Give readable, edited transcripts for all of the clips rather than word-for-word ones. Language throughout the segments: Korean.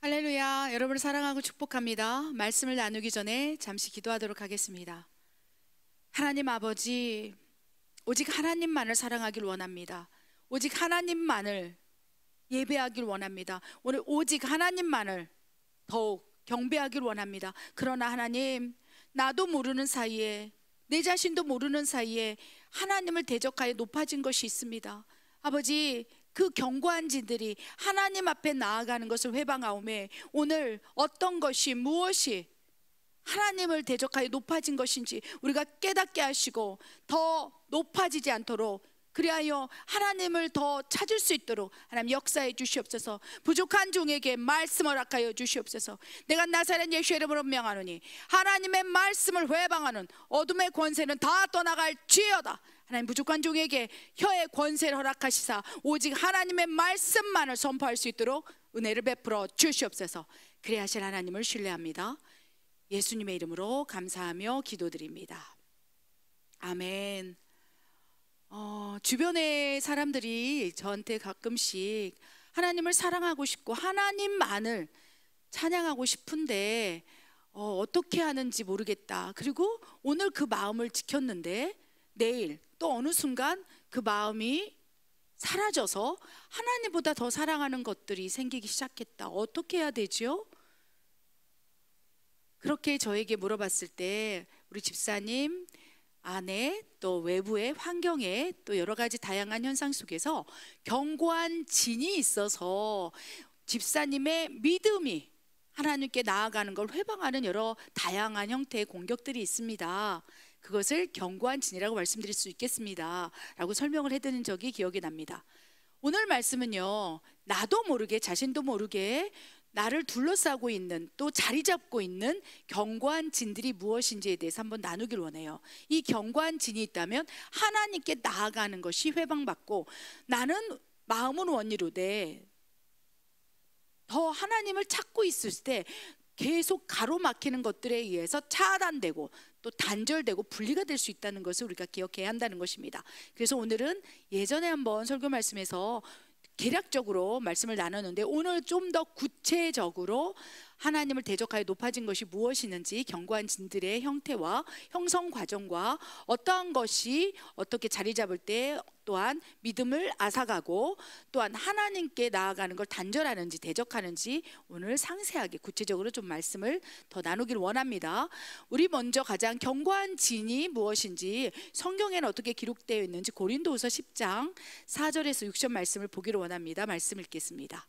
할렐루야. 여러분을 사랑하고 축복합니다. 말씀을 나누기 전에 잠시 기도하도록 하겠습니다. 하나님 아버지, 오직 하나님만을 사랑하길 원합니다. 오직 하나님만을 예배하길 원합니다. 오늘 오직 하나님만을 더욱 경배하길 원합니다. 그러나 하나님, 나도 모르는 사이에, 내 자신도 모르는 사이에 하나님을 대적하여 높아진 것이 있습니다. 아버지, 그 견고한 진들이 하나님 앞에 나아가는 것을 회방하오매 오늘 어떤 것이 무엇이 하나님을 대적하여 높아진 것인지 우리가 깨닫게 하시고 더 높아지지 않도록, 그리하여 하나님을 더 찾을 수 있도록 하나님 역사해 주시옵소서. 부족한 종에게 말씀 허락하여 주시옵소서. 내가 나사렛 예수의 이름으로 명하노니 하나님의 말씀을 회방하는 어둠의 권세는 다 떠나갈지어다. 하나님, 부족한 종에게 혀의 권세를 허락하시사 오직 하나님의 말씀만을 선포할 수 있도록 은혜를 베풀어 주시옵소서. 그래야 하실 하나님을 신뢰합니다. 예수님의 이름으로 감사하며 기도드립니다. 아멘. 주변의 사람들이 저한테 가끔씩 하나님을 사랑하고 싶고 하나님만을 찬양하고 싶은데 어떻게 하는지 모르겠다. 그리고 오늘 그 마음을 지켰는데 내일 또 어느 순간 그 마음이 사라져서 하나님보다 더 사랑하는 것들이 생기기 시작했다. 어떻게 해야 되죠? 그렇게 저에게 물어봤을 때 우리 집사님 안에 또 외부의 환경에 또 여러 가지 다양한 현상 속에서 견고한 진이 있어서 집사님의 믿음이 하나님께 나아가는 걸 회방하는 여러 다양한 형태의 공격들이 있습니다. 그것을 견고한 진이라고 말씀드릴 수 있겠습니다 라고 설명을 해드린 적이 기억이 납니다. 오늘 말씀은요, 나도 모르게 자신도 모르게 나를 둘러싸고 있는, 또 자리 잡고 있는 견고한 진들이 무엇인지에 대해서 한번 나누길 원해요. 이 견고한 진이 있다면 하나님께 나아가는 것이 회방받고, 나는 마음은 원이로되 더 하나님을 찾고 있을 때 계속 가로막히는 것들에 의해서 차단되고 또 단절되고 분리가 될 수 있다는 것을 우리가 기억해야 한다는 것입니다. 그래서 오늘은 예전에 한번 설교 말씀에서 개략적으로 말씀을 나눴는데 오늘 좀 더 구체적으로 하나님을 대적하여 높아진 것이 무엇이는지, 견고한 진들의 형태와 형성 과정과 어떠한 것이 어떻게 자리 잡을 때 또한 믿음을 앗아가고 또한 하나님께 나아가는 걸 단절하는지 대적하는지 오늘 상세하게 구체적으로 좀 말씀을 더 나누길 원합니다. 우리 먼저 가장 견고한 진이 무엇인지 성경에는 어떻게 기록되어 있는지 고린도후서 10장 4절에서 6절 말씀을 보기를 원합니다. 말씀 읽겠습니다.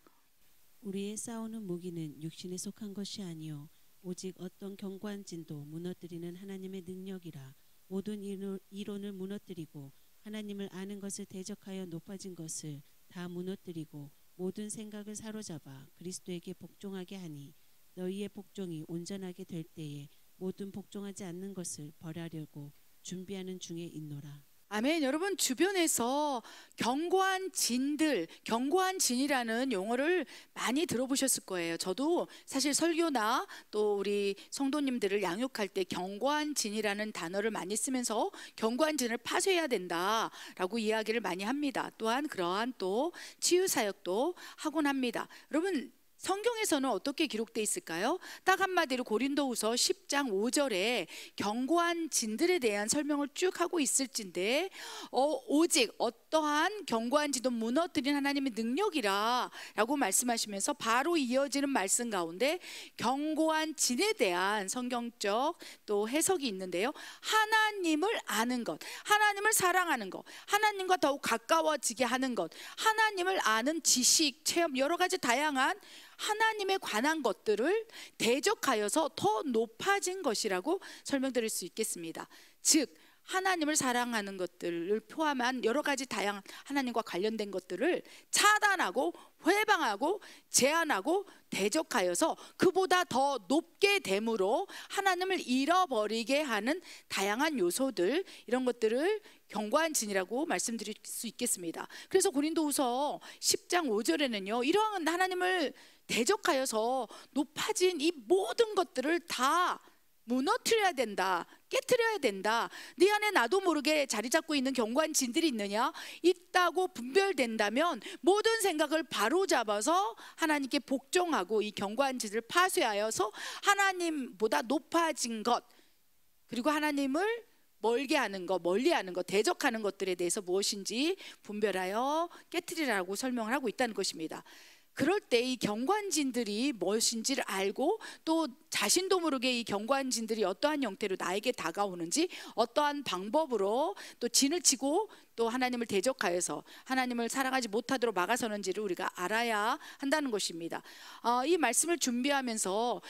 우리의 싸우는 무기는 육신에 속한 것이 아니요 오직 어떤 견고한 진도 무너뜨리는 하나님의 능력이라. 모든 이론을 무너뜨리고 하나님을 아는 것을 대적하여 높아진 것을 다 무너뜨리고 모든 생각을 사로잡아 그리스도에게 복종하게 하니 너희의 복종이 온전하게 될 때에 모든 복종하지 않는 것을 벌하려고 준비하는 중에 있노라. 아멘. 여러분, 주변에서 견고한 진들, 견고한 진이라는 용어를 많이 들어보셨을 거예요. 저도 사실 설교나 또 우리 성도님들을 양육할 때 견고한 진이라는 단어를 많이 쓰면서 견고한 진을 파쇄해야 된다라고 이야기를 많이 합니다. 또한 그러한 또 치유 사역도 하곤 합니다. 여러분, 성경에서는 어떻게 기록되어 있을까요? 딱 한마디로 고린도후서 10장 5절에 견고한 진들에 대한 설명을 쭉 하고 있을진데 오직 어떠한 견고한 진도 무너뜨린 하나님의 능력이라 라고 말씀하시면서 바로 이어지는 말씀 가운데 견고한 진에 대한 성경적 또 해석이 있는데요, 하나님을 아는 것, 하나님을 사랑하는 것, 하나님과 더욱 가까워지게 하는 것, 하나님을 아는 지식, 체험, 여러 가지 다양한 하나님에 관한 것들을 대적하여서 더 높아진 것이라고 설명드릴 수 있겠습니다. 즉 하나님을 사랑하는 것들을 포함한 여러 가지 다양한 하나님과 관련된 것들을 차단하고 회방하고 제한하고 대적하여서 그보다 더 높게 됨으로 하나님을 잃어버리게 하는 다양한 요소들, 이런 것들을 견고한 진이라고 말씀드릴 수 있겠습니다. 그래서 고린도후서 10장 5절에는요 이러한 하나님을 대적하여서 높아진 이 모든 것들을 다 무너뜨려야 된다, 깨트려야 된다. 네 안에 나도 모르게 자리 잡고 있는 견고한 진들이 있느냐? 있다고 분별된다면 모든 생각을 바로 잡아서 하나님께 복종하고 이 견고한 진을 파쇄하여서 하나님보다 높아진 것, 그리고 하나님을 멀게 하는 것, 멀리하는 것, 대적하는 것들에 대해서 무엇인지 분별하여 깨트리라고 설명을 하고 있다는 것입니다. 그럴 때 이 경관진들이 무엇인지를 알고 또 자신도 모르게 이 경관진들이 어떠한 형태로 나에게 다가오는지, 어떠한 방법으로 또 진을 치고 또 하나님을 대적하여서 하나님을 사랑하지 못하도록 막아서는지를 우리가 알아야 한다는 것입니다. 이 말씀을 준비하면서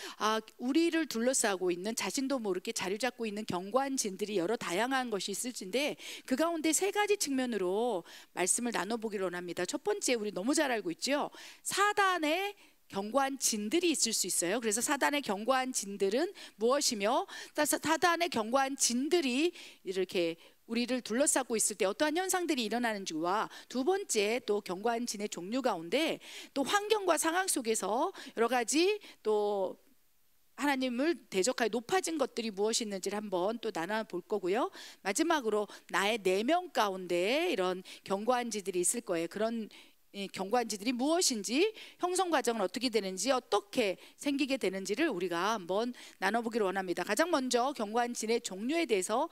우리를 둘러싸고 있는 자신도 모르게 자리 잡고 있는 경관진들이 여러 다양한 것이 있을진데 그 가운데 세 가지 측면으로 말씀을 나눠보기로 합니다. 첫 번째, 우리 너무 잘 알고 있죠. 사단의 견고한 진들이 있을 수 있어요. 그래서 사단의 견고한 진들은 무엇이며, 사단의 견고한 진들이 이렇게 우리를 둘러싸고 있을 때 어떠한 현상들이 일어나는지와, 두 번째 또 견고한 진의 종류 가운데 또 환경과 상황 속에서 여러 가지 또 하나님을 대적하여 높아진 것들이 무엇이 있는지를 한번 또 나눠볼 거고요. 마지막으로 나의 내면 가운데 이런 견고한 지들이 있을 거예요. 그런 견고한 지들이 무엇인지, 형성 과정은 어떻게 되는지, 어떻게 생기게 되는지를 우리가 한번 나눠보기를 원합니다. 가장 먼저 견고한 진의 종류에 대해서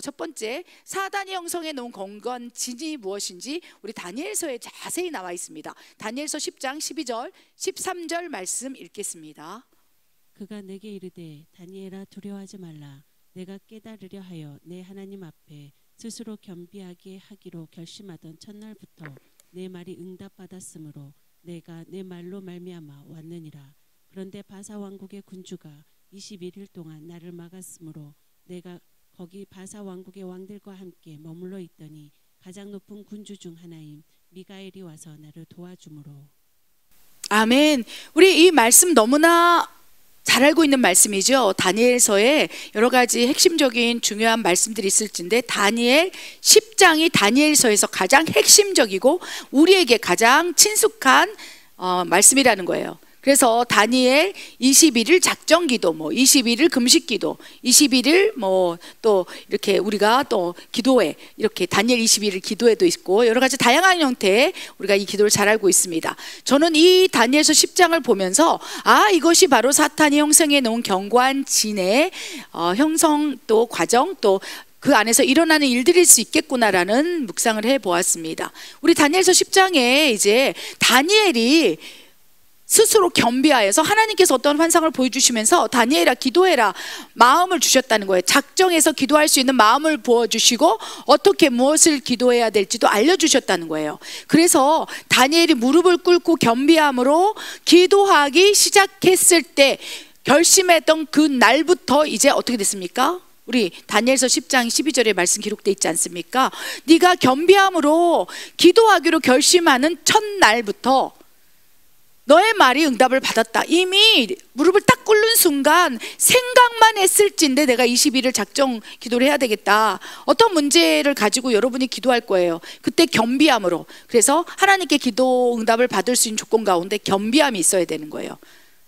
첫 번째, 사단이 형성해 놓은 견고한 진이 무엇인지 우리 다니엘서에 자세히 나와 있습니다. 다니엘서 10장 12절 13절 말씀 읽겠습니다. 그가 내게 이르되 다니엘아 두려워하지 말라. 내가 깨달으려 하여 내 하나님 앞에 스스로 겸비하게 하기로 결심하던 첫날부터 내 말이 응답받았으므로 내가 내 말로 말미암아 왔느니라. 그런데 바사 왕국의 군주가 21일 동안 나를 막았으므로 내가 거기 바사 왕국의 왕들과 함께 머물러 있더니 가장 높은 군주 중 하나인 미가엘이 와서 나를 도와주므로. 아멘. 우리 이 말씀 너무나 잘 알고 있는 말씀이죠. 다니엘서에 여러 가지 핵심적인 중요한 말씀들이 있을진데 다니엘 10장이 다니엘서에서 가장 핵심적이고 우리에게 가장 친숙한 말씀이라는 거예요. 그래서 다니엘 21일 작정기도, 21일 금식기도, 21일 또 이렇게 우리가 또 기도회, 이렇게 다니엘 21일 기도회도 있고 여러 가지 다양한 형태의 우리가 이 기도를 잘 알고 있습니다. 저는 이 다니엘서 10장을 보면서 이것이 바로 사탄이 형성해 놓은 견고한 진의 형성 또 과정, 또 그 안에서 일어나는 일들일 수 있겠구나라는 묵상을 해보았습니다. 우리 다니엘서 10장에 이제 다니엘이 스스로 겸비하여서 하나님께서 어떤 환상을 보여주시면서 다니엘아 기도해라 마음을 주셨다는 거예요. 작정해서 기도할 수 있는 마음을 부어주시고 어떻게 무엇을 기도해야 될지도 알려주셨다는 거예요. 그래서 다니엘이 무릎을 꿇고 겸비함으로 기도하기 시작했을 때 결심했던 그 날부터 이제 어떻게 됐습니까? 우리 다니엘서 10장 12절에 말씀 기록되어 있지 않습니까? 네가 겸비함으로 기도하기로 결심하는 첫날부터 너의 말이 응답을 받았다. 이미 무릎을 딱 꿇는 순간 생각만 했을진데 내가 21일 작정 기도를 해야 되겠다. 어떤 문제를 가지고 여러분이 기도할 거예요. 그때 겸비함으로. 그래서 하나님께 기도 응답을 받을 수 있는 조건 가운데 겸비함이 있어야 되는 거예요.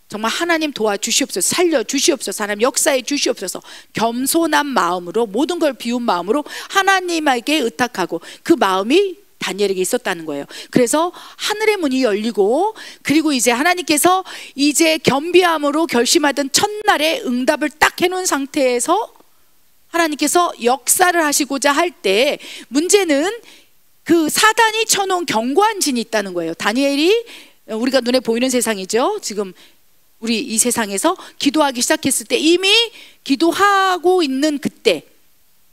정말 하나님 도와주시옵소서, 살려주시옵소서, 하나님 역사해 주시옵소서, 겸손한 마음으로 모든 걸 비운 마음으로 하나님에게 의탁하고 그 마음이 다니엘에게 있었다는 거예요. 그래서 하늘의 문이 열리고 그리고 이제 하나님께서 이제 겸비함으로 결심하던 첫날에 응답을 딱 해놓은 상태에서 하나님께서 역사를 하시고자 할 때 문제는 그 사단이 쳐놓은 견고한 진이 있다는 거예요. 다니엘이 우리가 눈에 보이는 세상이죠. 지금 우리 이 세상에서 기도하기 시작했을 때 이미 기도하고 있는 그때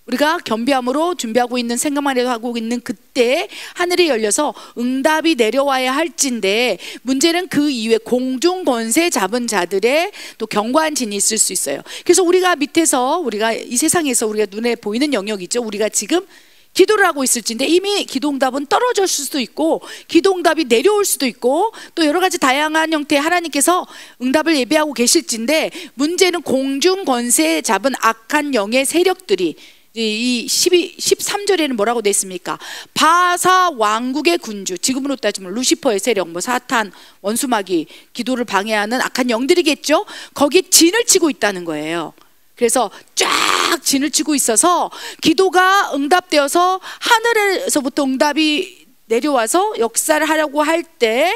우리가 겸비함으로 준비하고 있는 생각만 해도 하고 있는 그때 하늘이 열려서 응답이 내려와야 할진데 문제는 그 이후에 공중 권세 잡은 자들의 또 견고한 진이 있을 수 있어요. 그래서 우리가 밑에서 우리가 이 세상에서 우리가 눈에 보이는 영역이죠. 우리가 지금 기도를 하고 있을진데 이미 기도응답은 떨어질 수도 있고 기도응답이 내려올 수도 있고 또 여러 가지 다양한 형태의 하나님께서 응답을 예배하고 계실진데 문제는 공중 권세 잡은 악한 영의 세력들이 이 13절에는 뭐라고 되어 있습니까? 바사 왕국의 군주, 지금으로 따지면 루시퍼의 세력, 사탄, 원수마귀, 기도를 방해하는 악한 영들이겠죠. 거기에 진을 치고 있다는 거예요. 그래서 쫙 진을 치고 있어서 기도가 응답되어서 하늘에서부터 응답이 내려와서 역사를 하려고 할 때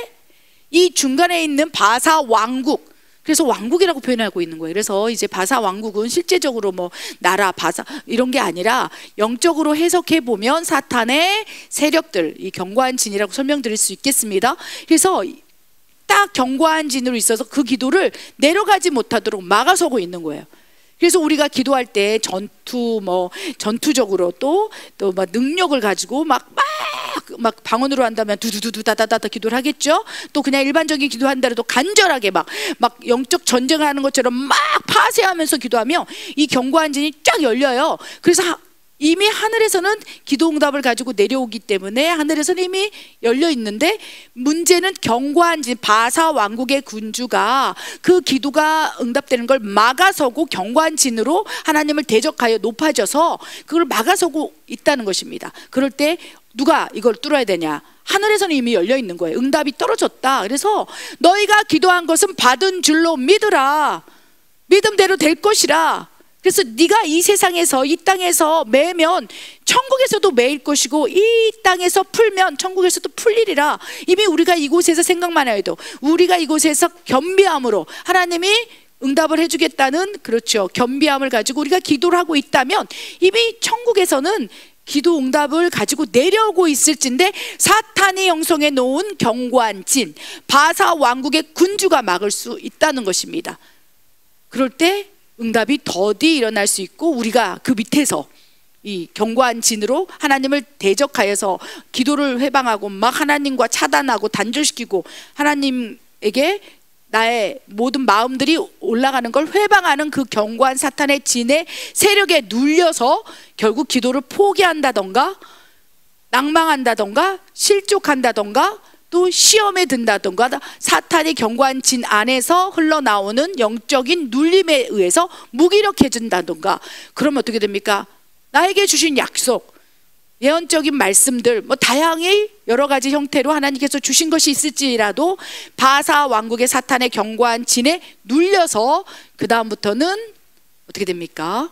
이 중간에 있는 바사 왕국, 그래서 왕국이라고 표현하고 있는 거예요. 그래서 이제 바사 왕국은 실제적으로 뭐 나라, 바사 이런 게 아니라 영적으로 해석해 보면 사탄의 세력들, 이 견고한 진이라고 설명드릴 수 있겠습니다. 그래서 딱 견고한 진으로 있어서 그 기도를 내려가지 못하도록 막아서고 있는 거예요. 그래서 우리가 기도할 때 전투적으로 또 막 능력을 가지고 막 방언으로 한다면 두두두두다다다 기도를 하겠죠. 또 그냥 일반적인 기도한다라도 간절하게 막 영적 전쟁을 하는 것처럼 막 파쇄하면서 기도하면 이 견고한 진이 쫙 열려요. 그래서 이미 하늘에서는 기도 응답을 가지고 내려오기 때문에 하늘에서는 이미 열려 있는데, 문제는 견고한 진, 바사 왕국의 군주가 그 기도가 응답되는 걸 막아서고 견고한 진으로 하나님을 대적하여 높아져서 그걸 막아서고 있다는 것입니다. 그럴 때 누가 이걸 뚫어야 되냐? 하늘에서는 이미 열려 있는 거예요. 응답이 떨어졌다. 그래서 너희가 기도한 것은 받은 줄로 믿으라. 믿음대로 될 것이라. 그래서 네가 이 세상에서, 이 땅에서 매면 천국에서도 매일 것이고, 이 땅에서 풀면 천국에서도 풀리리라. 이미 우리가 이곳에서 생각만 해도, 우리가 이곳에서 겸비함으로 하나님이 응답을 해주겠다는, 그렇죠, 겸비함을 가지고 우리가 기도를 하고 있다면 이미 천국에서는 기도 응답을 가지고 내려오고 있을진데, 사탄이 형성해 놓은 견고한 진, 바사 왕국의 군주가 막을 수 있다는 것입니다. 그럴 때 응답이 더디 일어날 수 있고, 우리가 그 밑에서 이 견고한 진으로 하나님을 대적하여서 기도를 회방하고 막 하나님과 차단하고 단절시키고 하나님에게 나의 모든 마음들이 올라가는 걸 회방하는 그 견고한 사탄의 진의 세력에 눌려서 결국 기도를 포기한다던가 낭망한다던가 실족한다던가 또 시험에 든다던가, 사탄이 견고한 진 안에서 흘러나오는 영적인 눌림에 의해서 무기력해진다던가, 그러면 어떻게 됩니까? 나에게 주신 약속, 예언적인 말씀들, 뭐 다양히 여러 가지 형태로 하나님께서 주신 것이 있을지라도 바사 왕국의 사탄의 견고한 진에 눌려서 그 다음부터는 어떻게 됩니까?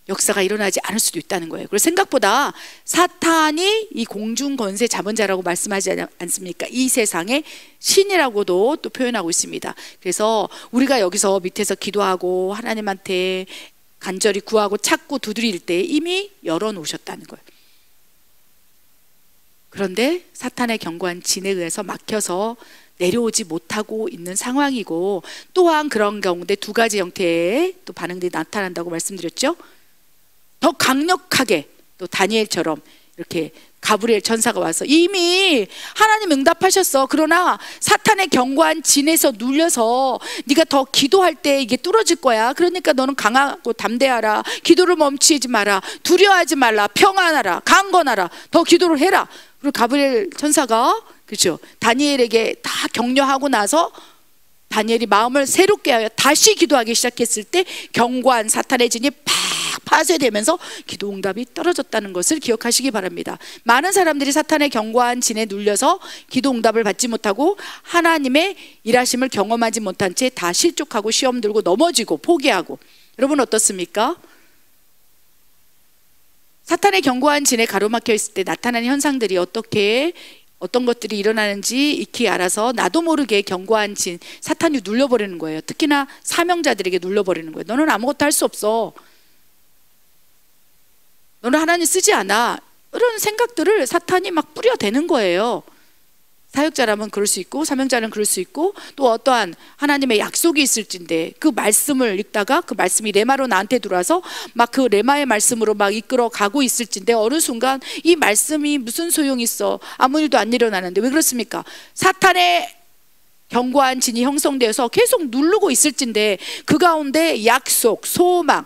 역사가 일어나지 않을 수도 있다는 거예요. 그리고 생각보다 사탄이 이 공중 권세 잡은 자라고 말씀하지 않습니까? 이 세상의 신이라고도 또 표현하고 있습니다. 그래서 우리가 여기서 밑에서 기도하고 하나님한테 간절히 구하고 찾고 두드릴 때 이미 열어놓으셨다는 거예요. 그런데 사탄의 견고한 진에 의해서 막혀서 내려오지 못하고 있는 상황이고, 또한 그런 가운데 두 가지 형태의 또 반응들이 나타난다고 말씀드렸죠. 더 강력하게 또 다니엘처럼 이렇게 가브리엘 천사가 와서 이미 하나님 응답하셨어. 그러나 사탄의 견고한 진에서 눌려서 네가 더 기도할 때 이게 뚫어질 거야. 그러니까 너는 강하고 담대하라. 기도를 멈추지 마라. 두려워하지 말라. 평안하라. 강건하라. 더 기도를 해라. 그리고 가브리엘 천사가, 그렇죠, 다니엘에게 다 격려하고 나서 다니엘이 마음을 새롭게 하여 다시 기도하기 시작했을 때 견고한 사탄의 진이 팍 파쇄되면서 기도 응답이 떨어졌다는 것을 기억하시기 바랍니다. 많은 사람들이 사탄의 견고한 진에 눌려서 기도 응답을 받지 못하고 하나님의 일하심을 경험하지 못한 채 다 실족하고 시험 들고 넘어지고 포기하고, 여러분 어떻습니까? 사탄의 견고한 진에 가로막혀 있을 때 나타나는 현상들이 어떤 것들이 일어나는지 익히 알아서 나도 모르게 견고한 진, 사탄이 눌려버리는 거예요. 특히나 사명자들에게 눌려버리는 거예요. 너는 아무것도 할 수 없어. 너는 하나님 쓰지 않아. 이런 생각들을 사탄이 막 뿌려대는 거예요. 사역자라면 그럴 수 있고, 사명자는 그럴 수 있고, 또 어떠한 하나님의 약속이 있을진데 그 말씀을 읽다가 그 말씀이 레마로 나한테 들어와서 막 그 레마의 말씀으로 막 이끌어 가고 있을진데 어느 순간 이 말씀이 무슨 소용이 있어, 아무 일도 안 일어나는데. 왜 그렇습니까? 사탄의 견고한 진이 형성되어서 계속 누르고 있을진데 그 가운데 약속, 소망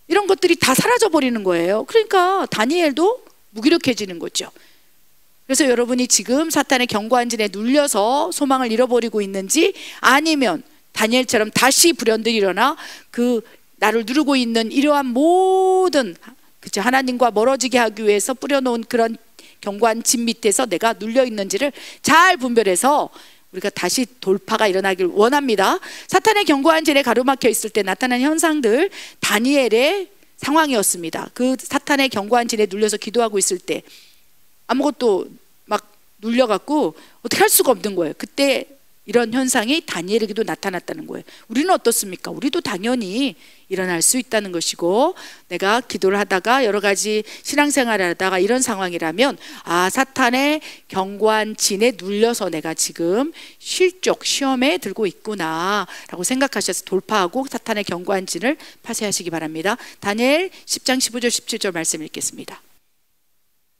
이런 것들이 다 사라져 버리는 거예요. 그러니까 다니엘도 무기력해지는 거죠. 그래서 여러분이 지금 사탄의 견고한 진에 눌려서 소망을 잃어버리고 있는지, 아니면 다니엘처럼 다시 불현들이 일어나 그 나를 누르고 있는 이러한 모든, 그렇죠, 하나님과 멀어지게 하기 위해서 뿌려놓은 그런 견고한 진 밑에서 내가 눌려 있는지를 잘 분별해서 우리가 다시 돌파가 일어나길 원합니다. 사탄의 견고한 진에 가로막혀 있을 때 나타난 현상들, 다니엘의 상황이었습니다. 그 사탄의 견고한 진에 눌려서 기도하고 있을 때 아무것도 막 눌려갖고 어떻게 할 수가 없는 거예요. 그때 이런 현상이 다니엘에게도 나타났다는 거예요. 우리는 어떻습니까? 우리도 당연히 일어날 수 있다는 것이고, 내가 기도를 하다가 여러 가지 신앙생활을 하다가 이런 상황이라면 사탄의 견고한 진에 눌려서 내가 지금 시험에 들고 있구나 라고 생각하셔서 돌파하고 사탄의 견고한 진을 파쇄하시기 바랍니다. 다니엘 10장 15절 17절 말씀 읽겠습니다.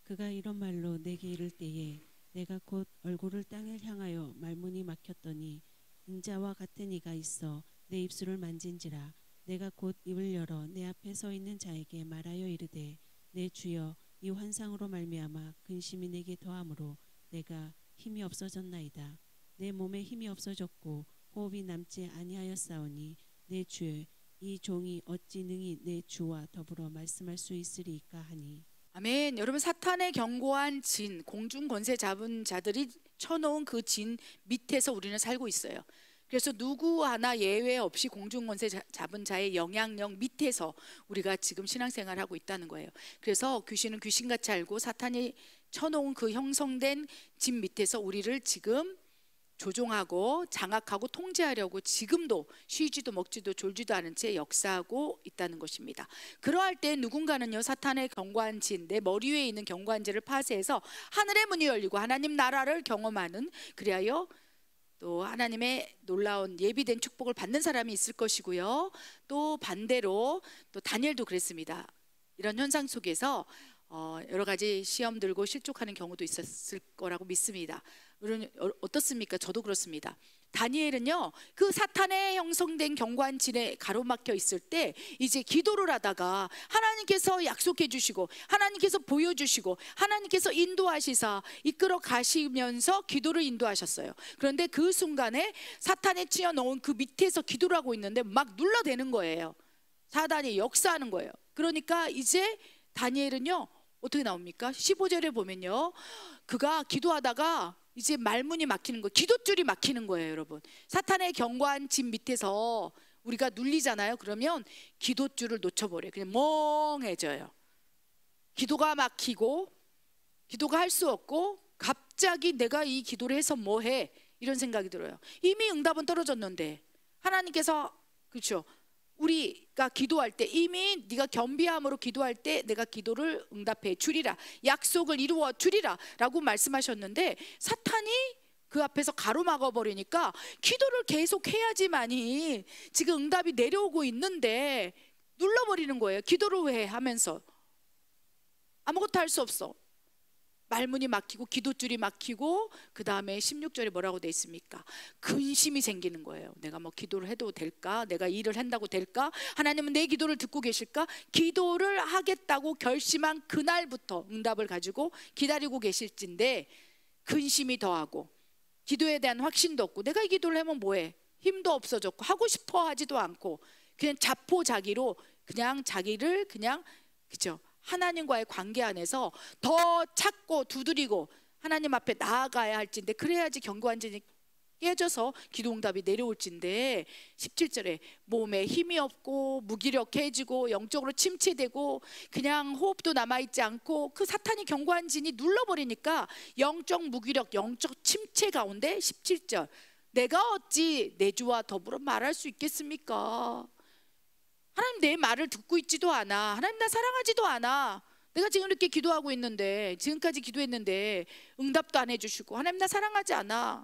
그가 이런 말로 내게 이를 때에 내가 곧 얼굴을 땅을 향하여 말문이 막혔더니 인자와 같은 이가 있어 내 입술을 만진지라. 내가 곧 입을 열어 내 앞에 서 있는 자에게 말하여 이르되 내 주여 이 환상으로 말미암아 근심이 내게 더함으로 내가 힘이 없어졌나이다. 내 몸에 힘이 없어졌고 호흡이 남지 아니하였사오니 내 주여 이 종이 어찌 능히 내 주와 더불어 말씀할 수 있으리이까 하니. 아멘. 여러분, 사탄의 견고한 진, 공중 권세 잡은 자들이 쳐놓은 그 진 밑에서 우리는 살고 있어요. 그래서 누구 하나 예외 없이 공중 권세 잡은 자의 영향력 밑에서 우리가 지금 신앙생활을 하고 있다는 거예요. 그래서 귀신은 귀신같이 알고 사탄이 쳐놓은 그 형성된 진 밑에서 우리를 지금 조종하고 장악하고 통제하려고 지금도 쉬지도 먹지도 졸지도 않은 채 역사하고 있다는 것입니다. 그러할 때 누군가는요, 사탄의 견고한 진, 내 머리 위에 있는 견고한 진을 파쇄해서 하늘의 문이 열리고 하나님 나라를 경험하는, 그리하여 또 하나님의 놀라운 예비된 축복을 받는 사람이 있을 것이고요. 또 반대로 또 다니엘도 그랬습니다. 이런 현상 속에서 여러 가지 시험 들고 실족하는 경우도 있었을 거라고 믿습니다. 물론 어떻습니까? 저도 그렇습니다. 다니엘은요, 그 사탄의 형성된 견고한 진에 가로막혀 있을 때 이제 기도를 하다가 하나님께서 약속해 주시고 하나님께서 보여주시고 하나님께서 인도하시사 이끌어 가시면서 기도를 인도하셨어요. 그런데 그 순간에 사탄에 치여 넣은 그 밑에서 기도를 하고 있는데 막 눌러대는 거예요. 사단이 역사하는 거예요. 그러니까 이제 다니엘은요, 어떻게 나옵니까? 15절에 보면요, 그가 기도하다가 이제 말문이 막히는 거예요. 기도줄이 막히는 거예요. 여러분, 사탄의 견고한 진 밑에서 우리가 눌리잖아요. 그러면 기도줄을 놓쳐버려요. 그냥 멍해져요. 기도가 막히고 기도가 할 수 없고 갑자기 내가 이 기도를 해서 뭐해, 이런 생각이 들어요. 이미 응답은 떨어졌는데 하나님께서, 그렇죠, 우리가 기도할 때 이미 네가 겸비함으로 기도할 때 내가 기도를 응답해 주리라, 약속을 이루어 주리라 라고 말씀하셨는데 사탄이 그 앞에서 가로막아 버리니까 기도를 계속 해야지만이 지금 응답이 내려오고 있는데 눌러버리는 거예요. 기도를 왜 하면서 아무것도 할 수 없어. 말문이 막히고 기도줄이 막히고, 그 다음에 16절에 뭐라고 돼 있습니까? 근심이 생기는 거예요. 내가 뭐 기도를 해도 될까? 내가 일을 한다고 될까? 하나님은 내 기도를 듣고 계실까? 기도를 하겠다고 결심한 그날부터 응답을 가지고 기다리고 계실진데 근심이 더하고 기도에 대한 확신도 없고, 내가 이 기도를 하면 뭐해? 힘도 없어졌고 하고 싶어 하지도 않고 그냥 자포자기로 그냥 자기를 그냥, 그죠, 하나님과의 관계 안에서 더 찾고 두드리고 하나님 앞에 나아가야 할진데, 그래야지 견고한 진이 깨져서 기도응답이 내려올진데 17절에 몸에 힘이 없고 무기력해지고 영적으로 침체되고 그냥 호흡도 남아있지 않고 그 사탄이 견고한 진이 눌러버리니까 영적 무기력, 영적 침체 가운데 17절, 내가 어찌 내 주와 더불어 말할 수 있겠습니까? 하나님 내 말을 듣고 있지도 않아. 하나님 나 사랑하지도 않아. 내가 지금 이렇게 기도하고 있는데, 지금까지 기도했는데 응답도 안 해주시고 하나님 나 사랑하지 않아.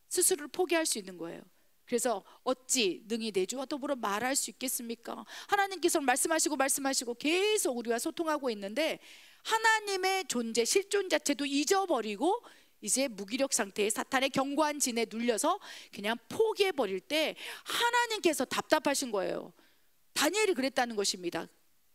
스스로를 포기할 수 있는 거예요. 그래서 어찌 능히 내 주와 더불어 말할 수 있겠습니까? 하나님께서 말씀하시고 계속 우리와 소통하고 있는데 하나님의 존재, 실존 자체도 잊어버리고 이제 무기력 상태의 사탄의 견고한 진에 눌려서 그냥 포기해버릴 때 하나님께서 답답하신 거예요. 다니엘이 그랬다는 것입니다.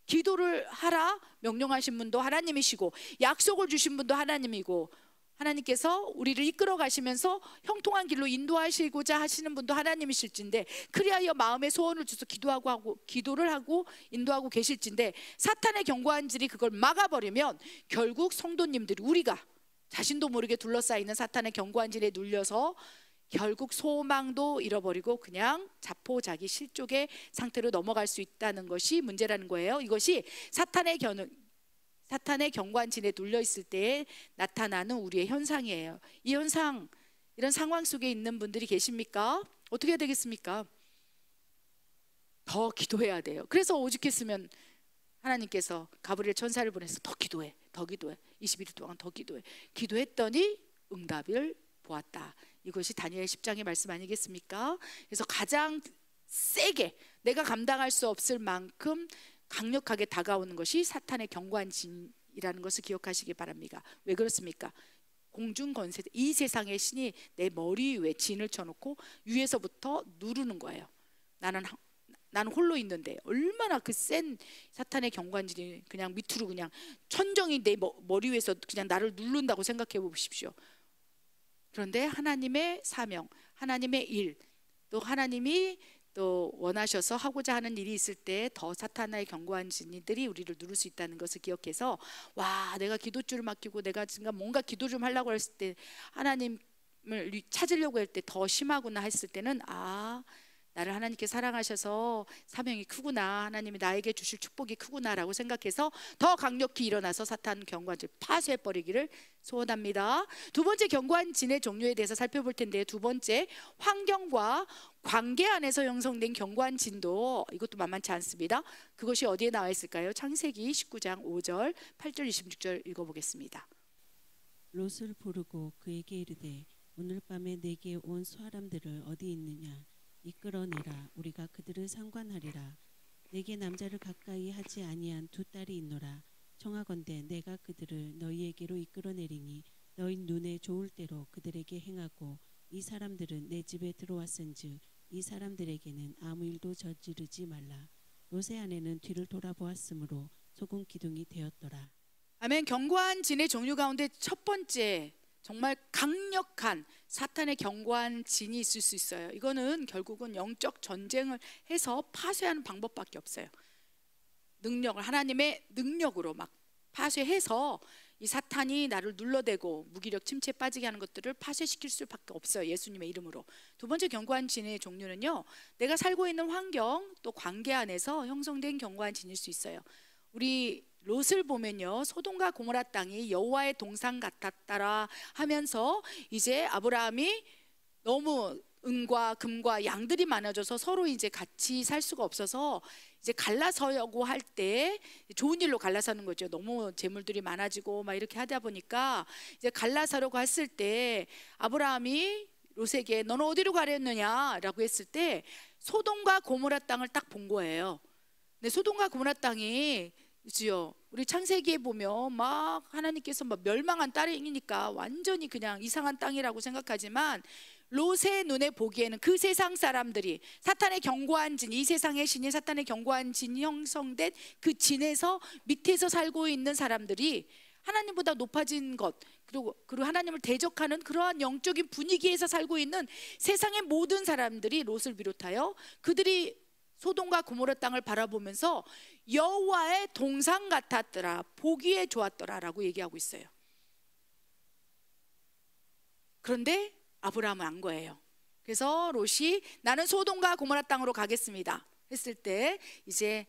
기도를 하라 명령하신 분도 하나님이시고 약속을 주신 분도 하나님이고, 하나님께서 우리를 이끌어 가시면서 형통한 길로 인도하시고자 하시는 분도 하나님이실진데, 그리하여 마음의 소원을 주서 기도를 하고 인도하고 계실진데 사탄의 견고한 진이 그걸 막아버리면 결국 성도님들이, 우리가 자신도 모르게 둘러싸이는 사탄의 견고한 진에 눌려서 결국 소망도 잃어버리고 그냥 자포자기 실족의 상태로 넘어갈 수 있다는 것이 문제라는 거예요. 이것이 사탄의 경관진에 눌려 있을 때 나타나는 우리의 현상이에요. 이 현상, 이런 상황 속에 있는 분들이 계십니까? 어떻게 해야 되겠습니까? 더 기도해야 돼요. 그래서 오죽했으면 하나님께서 가브리엘 천사를 보내서 더 기도해, 더 기도해, 21일 동안 더 기도해. 기도했더니 응답을 보았다. 이것이 다니엘 10장의 말씀 아니겠습니까? 그래서 가장 세게 내가 감당할 수 없을 만큼 강력하게 다가오는 것이 사탄의 경관진이라는 것을 기억하시기 바랍니다. 왜 그렇습니까? 공중권세, 이 세상의 신이 내 머리 위에 진을 쳐놓고 위에서부터 누르는 거예요. 나는 홀로 있는데 얼마나 그 센 사탄의 경관진이 그냥 밑으로 그냥 천정이 내 머리 위에서 그냥 나를 누른다고 생각해 보십시오. 그런데 하나님의 사명, 하나님의 일, 또 하나님이 또 원하셔서 하고자 하는 일이 있을 때 더 사탄의 경관진이들이 우리를 누를 수 있다는 것을 기억해서, 와, 내가 기도줄을 맡기고 내가 지금 뭔가 기도 좀 하려고 했을 때 하나님을 찾으려고 할 때 더 심하구나 했을 때는, 아, 나를 하나님께 사랑하셔서 사명이 크구나, 하나님이 나에게 주실 축복이 크구나라고 생각해서 더 강력히 일어나서 사탄 경관진을 파쇄해버리기를 소원합니다. 두 번째 경관진의 종류에 대해서 살펴볼 텐데요. 두 번째, 환경과 관계 안에서 형성된 경관진도 이것도 만만치 않습니다. 그것이 어디에 나와 있을까요? 창세기 19장 5절, 8절, 26절 읽어보겠습니다. 롯을 부르고 그에게 이르되 오늘 밤에 내게 온 사람들을 어디 있느냐 이끌어내라. 우리가 그들을 상관하리라. 내게 남자를 가까이 하지 아니한 두 딸이 있노라. 청하건대 내가 그들을 너희에게로 이끌어내리니 너희 눈에 좋을 대로 그들에게 행하고, 이 사람들은 내 집에 들어왔은즉 이 사람들에게는 아무 일도 저지르지 말라. 롯의 아내는 뒤를 돌아보았으므로 소금 기둥이 되었더라. 아멘. 경관진의 종류 가운데 첫 번째, 정말 강력한 사탄의 경관진이 있을 수 있어요. 이거는 결국은 영적 전쟁을 해서 파쇄하는 방법밖에 없어요. 능력을, 하나님의 능력으로 막 파쇄해서 이 사탄이 나를 눌러대고 무기력 침체에 빠지게 하는 것들을 파쇄시킬 수밖에 없어요. 예수님의 이름으로. 두 번째 경관진의 종류는요, 내가 살고 있는 환경 또 관계 안에서 형성된 경관진일 수 있어요. 우리 롯을 보면요, 소돔과 고모라 땅이 여호와의 동산 같았다라 하면서 이제 아브라함이 너무 은과 금과 양들이 많아져서 서로 이제 같이 살 수가 없어서 이제 갈라서려고 할 때 좋은 일로 갈라서는 거죠. 너무 재물들이 많아지고 막 이렇게 하다 보니까 이제 갈라서려고 했을 때 아브라함이 롯에게 너는 어디로 가려느냐라고 했을 때 소돔과 고모라 땅을 딱 본 거예요. 근데 소돔과 고모라 땅이 그죠? 우리 창세기에 보면 막 하나님께서 막 멸망한 땅이니까 완전히 그냥 이상한 땅이라고 생각하지만, 롯의 눈에 보기에는 그 세상 사람들이 사탄의 경고한 진, 이 세상의 신이 사탄의 경고한 진이 형성된 그 진에서 밑에서 살고 있는 사람들이 하나님보다 높아진 것, 그리고 하나님을 대적하는 그러한 영적인 분위기에서 살고 있는 세상의 모든 사람들이 롯을 비롯하여 그들이 소돔과 고모라 땅을 바라보면서 여호와의 동산 같았더라, 보기에 좋았더라라고 얘기하고 있어요. 그런데 아브라함은 안 거예요. 그래서 롯이 나는 소돔과 고모라 땅으로 가겠습니다 했을 때 이제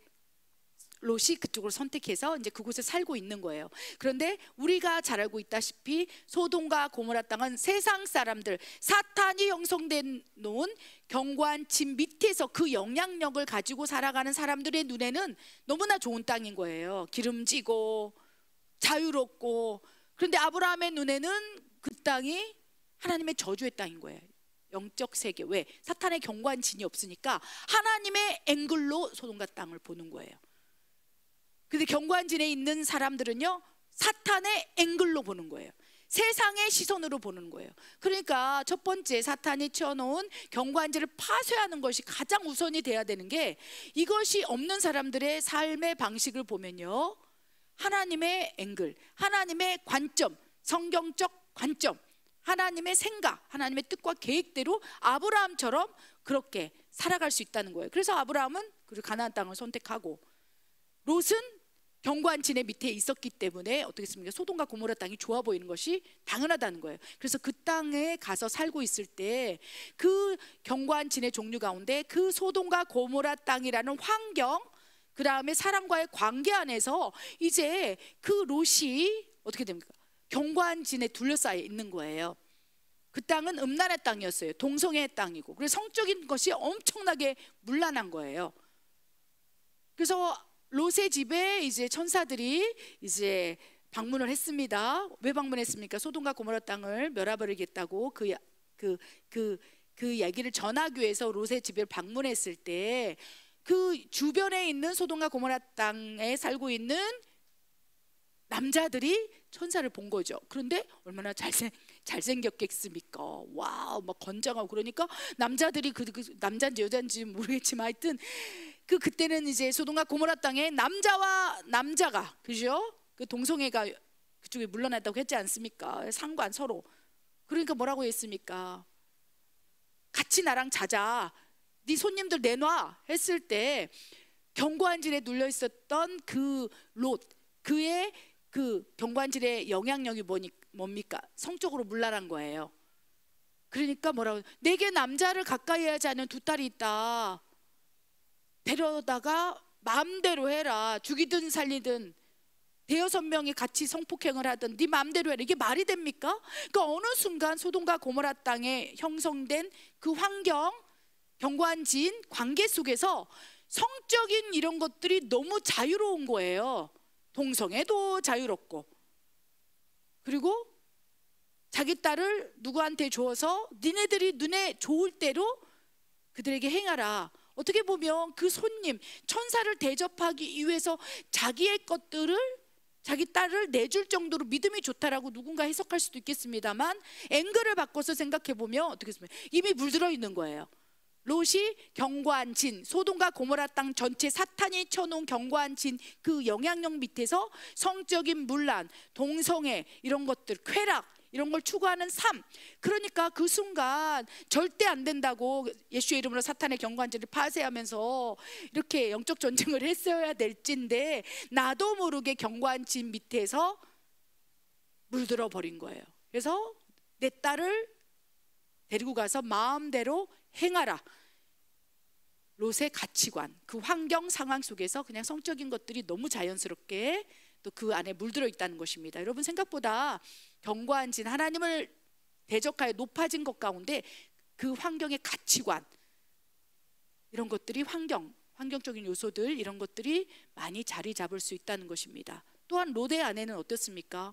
롯이 그쪽을 선택해서 이제 그곳에 살고 있는 거예요. 그런데 우리가 잘 알고 있다시피 소돔과 고모라 땅은 세상 사람들, 사탄이 형성된 놓은 경관진 밑에서 그 영향력을 가지고 살아가는 사람들의 눈에는 너무나 좋은 땅인 거예요. 기름지고 자유롭고. 그런데 아브라함의 눈에는 그 땅이 하나님의 저주의 땅인 거예요. 영적 세계. 왜? 사탄의 경관진이 없으니까 하나님의 앵글로 소돔과 땅을 보는 거예요. 근데 경관진에 있는 사람들은요, 사탄의 앵글로 보는 거예요. 세상의 시선으로 보는 거예요. 그러니까 첫 번째, 사탄이 쳐놓은 경관진을 파쇄하는 것이 가장 우선이 돼야 되는 게, 이것이 없는 사람들의 삶의 방식을 보면요, 하나님의 앵글, 하나님의 관점, 성경적 관점, 하나님의 생각, 하나님의 뜻과 계획대로 아브라함처럼 그렇게 살아갈 수 있다는 거예요. 그래서 아브라함은 그 가나안 땅을 선택하고, 롯은 경관진의 밑에 있었기 때문에 어떻게 했습니까? 소돔과 고모라 땅이 좋아 보이는 것이 당연하다는 거예요. 그래서 그 땅에 가서 살고 있을 때 그 경관진의 종류 가운데 그 소돔과 고모라 땅이라는 환경, 그 다음에 사람과의 관계 안에서 이제 그 롯이 어떻게 됩니까? 경관진에 둘러싸여 있는 거예요. 그 땅은 음란의 땅이었어요. 동성애의 땅이고, 그래서 성적인 것이 엄청나게 문란한 거예요. 그래서 롯의 집에 이제 천사들이 이제 방문을 했습니다. 왜 방문했습니까? 소돔과 고모라 땅을 멸해버리겠다고 그 얘기를 전하기 위해서 롯의 집에 방문했을 때 그 주변에 있는 소돔과 고모라 땅에 살고 있는 남자들이 천사를 본 거죠. 그런데 얼마나 잘생겼겠습니까? 와우, 막 건장하고. 그러니까 남자들이 그 남자인지 여자인지 모르겠지만 하여튼 그때는 이제 소돔과 고모라 땅에 남자와 남자가, 그죠? 그 동성애가 그쪽에 물러났다고 했지 않습니까? 상관 서로. 그러니까 뭐라고 했습니까? 같이 나랑 자자, 네 손님들 내놔 했을 때 경관진에 눌려 있었던 그 롯, 그의 그 경관진의 영향력이 뭡니까? 성적으로 문란한 거예요. 그러니까 뭐라고, 내게 남자를 가까이 하지 않은 두 딸이 있다. 데려다가 마음대로 해라. 죽이든 살리든 대여섯 명이 같이 성폭행을 하든 네 마음대로 해라. 이게 말이 됩니까? 그러니까 어느 순간 소돔과 고모라 땅에 형성된 그 환경, 경관진 관계 속에서 성적인 이런 것들이 너무 자유로운 거예요. 동성애도 자유롭고, 그리고 자기 딸을 누구한테 주어서 니네들이 눈에 좋을 대로 그들에게 행하라. 어떻게 보면 그 손님, 천사를 대접하기 위해서 자기의 것들을, 자기 딸을 내줄 정도로 믿음이 좋다라고 누군가 해석할 수도 있겠습니다만, 앵글을 바꿔서 생각해 보면 어떻게 했습니까? 이미 물들어 있는 거예요. 롯이 경관진, 소돔과 고모라 땅 전체, 사탄이 쳐놓은 경관진 그 영향력 밑에서 성적인 문란, 동성애 이런 것들, 쾌락 이런 걸 추구하는 삶. 그러니까 그 순간 절대 안 된다고 예수의 이름으로 사탄의 경관진을 파쇄하면서 이렇게 영적 전쟁을 했어야 될진데, 나도 모르게 경관진 밑에서 물들어 버린 거예요. 그래서 내 딸을 데리고 가서 마음대로 행하라. 롯의 가치관, 그 환경 상황 속에서 그냥 성적인 것들이 너무 자연스럽게 또 그 안에 물들어 있다는 것입니다. 여러분, 생각보다 경관진, 하나님을 대적하여 높아진 것 가운데 그 환경의 가치관, 이런 것들이 환경적인 요소들, 이런 것들이 많이 자리 잡을 수 있다는 것입니다. 또한 롯의 아내는 어떻습니까?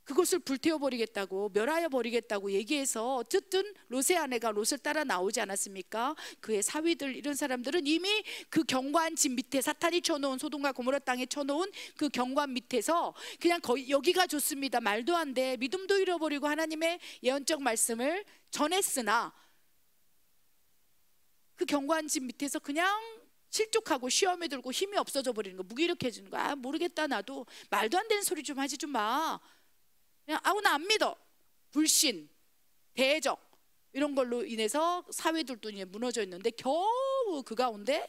그것을 불태워버리겠다고, 멸하여버리겠다고 얘기해서 어쨌든 롯의 아내가 롯을 따라 나오지 않았습니까? 그의 사위들, 이런 사람들은 이미 그 경관진 밑에, 사탄이 쳐놓은, 소돔과 고모라 땅에 쳐놓은 그 경관 밑에서 그냥 여기가 좋습니다, 말도 안 돼, 믿음도 잃어버리고 하나님의 예언적 말씀을 전했으나 그 경관진 밑에서 그냥 실족하고 시험에 들고 힘이 없어져 버리는 거, 무기력해지는 거. 아, 모르겠다, 나도 말도 안 되는 소리 좀 하지 좀 마. 그냥 나 안 믿어. 불신, 대적 이런 걸로 인해서 사회들도 이제 무너져 있는데, 겨우 그 가운데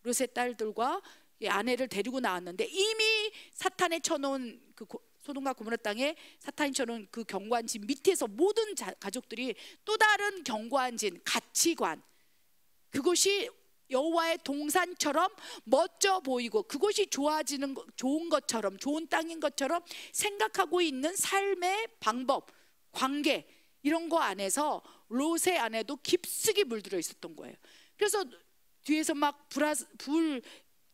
롯의 딸들과 아내를 데리고 나왔는데, 이미 사탄에 쳐놓은 그 소돔과 고모라 땅에 사탄이 쳐놓은 그 경관진 밑에서 모든 가족들이 또 다른 경관진, 가치관, 그것이 여호와의 동산처럼 멋져 보이고 그것이 좋아지는, 좋은 것처럼, 좋은 땅인 것처럼 생각하고 있는 삶의 방법, 관계, 이런 거 안에서 롯의 안에도 깊숙이 물들어 있었던 거예요. 그래서 뒤에서 막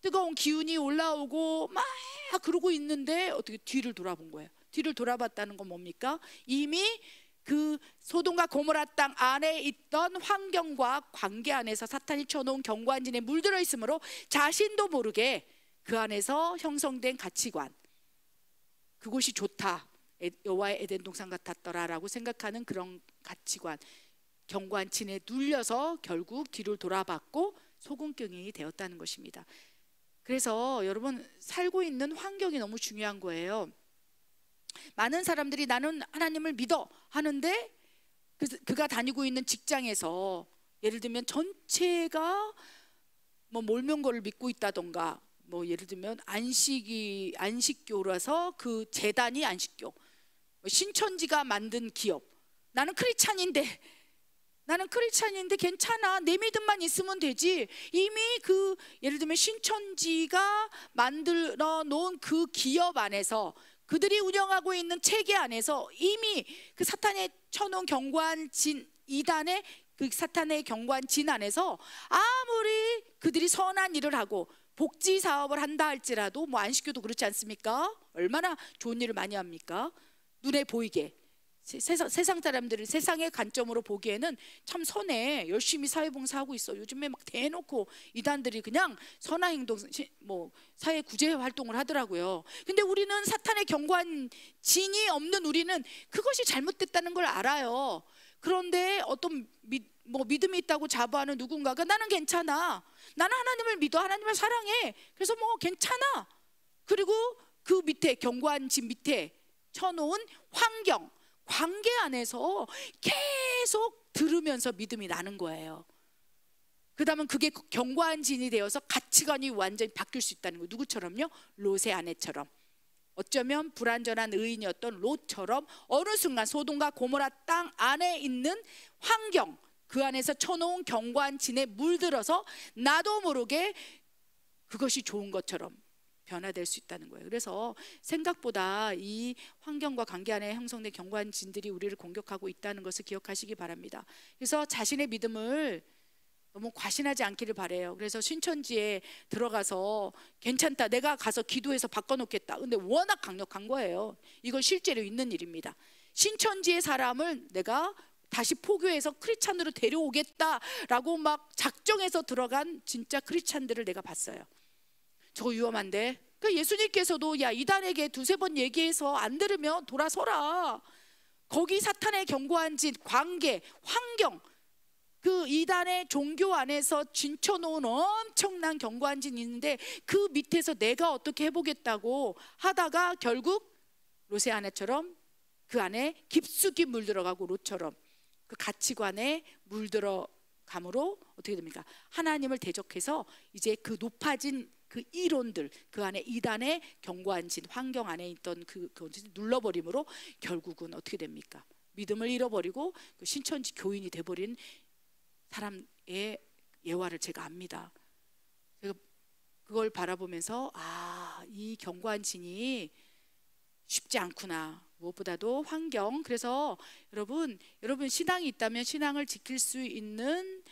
뜨거운 기운이 올라오고 막 그러고 있는데 어떻게 뒤를 돌아본 거예요. 뒤를 돌아봤다는 건 뭡니까? 이미 그 소돔과 고모라 땅 안에 있던 환경과 관계 안에서 사탄이 쳐놓은 경관진에 물들어 있으므로 자신도 모르게 그 안에서 형성된 가치관, 그곳이 좋다, 여호와의 에덴 동산 같았더라라고 생각하는 그런 가치관, 경관진에 눌려서 결국 뒤를 돌아봤고 소금경이 되었다는 것입니다. 그래서 여러분, 살고 있는 환경이 너무 중요한 거예요. 많은 사람들이 나는 하나님을 믿어 하는데 그가 다니고 있는 직장에서 예를 들면 전체가 뭐 몰명거를 믿고 있다던가, 뭐 예를 들면 안식교라서 그 재단이 안식교, 신천지가 만든 기업, 나는 크리스찬인데 괜찮아, 내 믿음만 있으면 되지. 이미 그 예를 들면 신천지가 만들어 놓은 그 기업 안에서, 그들이 운영하고 있는 체계 안에서 이미 그 사탄의 쳐놓은 경관진, 이단의 그 사탄의 경관진 안에서 아무리 그들이 선한 일을 하고 복지 사업을 한다 할지라도, 뭐 안식교도 그렇지 않습니까? 얼마나 좋은 일을 많이 합니까? 눈에 보이게 세상 사람들을 세상의 관점으로 보기에는 참 선해, 열심히 사회봉사하고 있어. 요즘에 막 대놓고 이단들이 그냥 선한 행동, 뭐 사회 구제 활동을 하더라고요. 근데 우리는 사탄의 경관진이 없는 우리는 그것이 잘못됐다는 걸 알아요. 그런데 어떤 믿음이 있다고 자부하는 누군가가 나는 괜찮아, 나는 하나님을 믿어, 하나님을 사랑해, 그래서 뭐 괜찮아. 그리고 그 밑에 경관진 밑에 쳐놓은 환경, 관계 안에서 계속 들으면서 믿음이 나는 거예요. 그 다음은 그게 경관진이 되어서 가치관이 완전히 바뀔 수 있다는 거예요. 누구처럼요? 롯의 아내처럼. 어쩌면 불완전한 의인이었던 롯처럼 어느 순간 소돔과 고모라 땅 안에 있는 환경, 그 안에서 쳐놓은 경관진에 물들어서 나도 모르게 그것이 좋은 것처럼 변화될 수 있다는 거예요. 그래서 생각보다 이 환경과 관계 안에 형성된 경관진들이 우리를 공격하고 있다는 것을 기억하시기 바랍니다. 그래서 자신의 믿음을 너무 과신하지 않기를 바래요. 그래서 신천지에 들어가서 괜찮다, 내가 가서 기도해서 바꿔놓겠다, 근데 워낙 강력한 거예요. 이건 실제로 있는 일입니다. 신천지의 사람을 내가 다시 포교해서 크리스찬으로 데려오겠다라고 막 작정해서 들어간 진짜 크리스찬들을 내가 봤어요. 저거 위험한데. 그러니까 예수님께서도 야, 이단에게 두세 번 얘기해서 안 들으면 돌아서라. 거기 사탄의 견고한진 관계, 환경, 그 이단의 종교 안에서 진쳐놓은 엄청난 견고한진이 있는데 그 밑에서 내가 어떻게 해보겠다고 하다가 결국 롯의 아내처럼 그 안에 깊숙이 물들어가고, 롯처럼 그 가치관에 물들어감으로 어떻게 됩니까? 하나님을 대적해서 이제 그 높아진 그 이론들, 그 안에 이단의 견고한진 환경 안에 있던 그걸 눌러버림으로 결국은 어떻게 됩니까? 믿음을 잃어버리고 그 신천지 교인이 돼버린 사람의 예화를 제가 압니다. 제가 그걸 바라보면서 이 견고한진이 쉽지 않구나. 무엇보다도 환경. 그래서 여러분 신앙이 있다면 신앙을 지킬 수 있는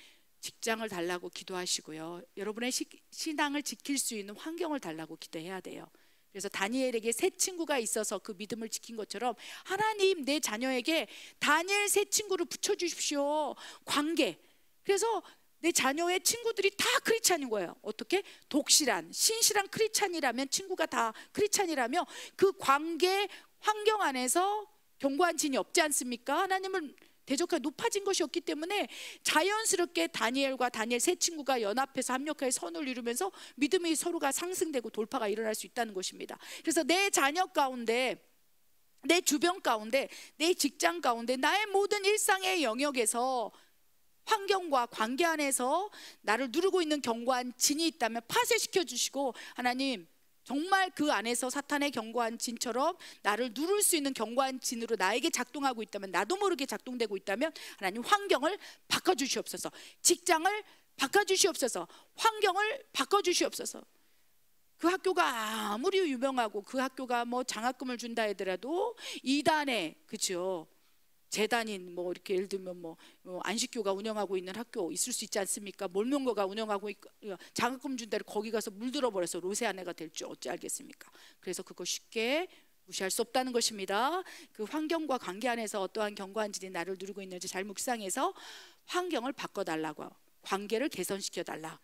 직장을 달라고 기도하시고요. 여러분의 신앙을 지킬 수 있는 환경을 달라고 기도해야 돼요. 그래서 다니엘에게 새 친구가 있어서 그 믿음을 지킨 것처럼 하나님, 내 자녀에게 다니엘 새 친구를 붙여주십시오. 관계. 그래서 내 자녀의 친구들이 다 크리스찬인 거예요. 어떻게? 독실한 신실한 크리스찬이라면, 친구가 다 크리스찬이라면 그 관계 환경 안에서 견고한진이 없지 않습니까? 하나님을 대적하게 높아진 것이 없기 때문에 자연스럽게 다니엘과 다니엘 세 친구가 연합해서 합력하여 선을 이루면서 믿음이 서로가 상승되고 돌파가 일어날 수 있다는 것입니다. 그래서 내 자녀 가운데, 내 주변 가운데, 내 직장 가운데, 나의 모든 일상의 영역에서 환경과 관계 안에서 나를 누르고 있는 견고한 진이 있다면 파쇄시켜 주시고, 하나님 정말 그 안에서 사탄의 견고한 진처럼 나를 누를 수 있는 견고한 진으로 나에게 작동하고 있다면, 나도 모르게 작동되고 있다면 하나님 환경을 바꿔주시옵소서. 직장을 바꿔주시옵소서. 환경을 바꿔주시옵소서. 그 학교가 아무리 유명하고 그 학교가 뭐 장학금을 준다 하더라도 이단에, 그렇죠, 재단인 뭐 이렇게 예를 들면 뭐 안식교가 운영하고 있는 학교 있을 수 있지 않습니까? 몰명거가 운영하고 장학금 준다를 거기 가서 물들어 버려서 롯의 아내가 될 줄 어찌 알겠습니까? 그래서 그거 쉽게 무시할 수 없다는 것입니다. 그 환경과 관계 안에서 어떠한 견고한진이 나를 누르고 있는지 잘 묵상해서 환경을 바꿔달라고, 관계를 개선시켜달라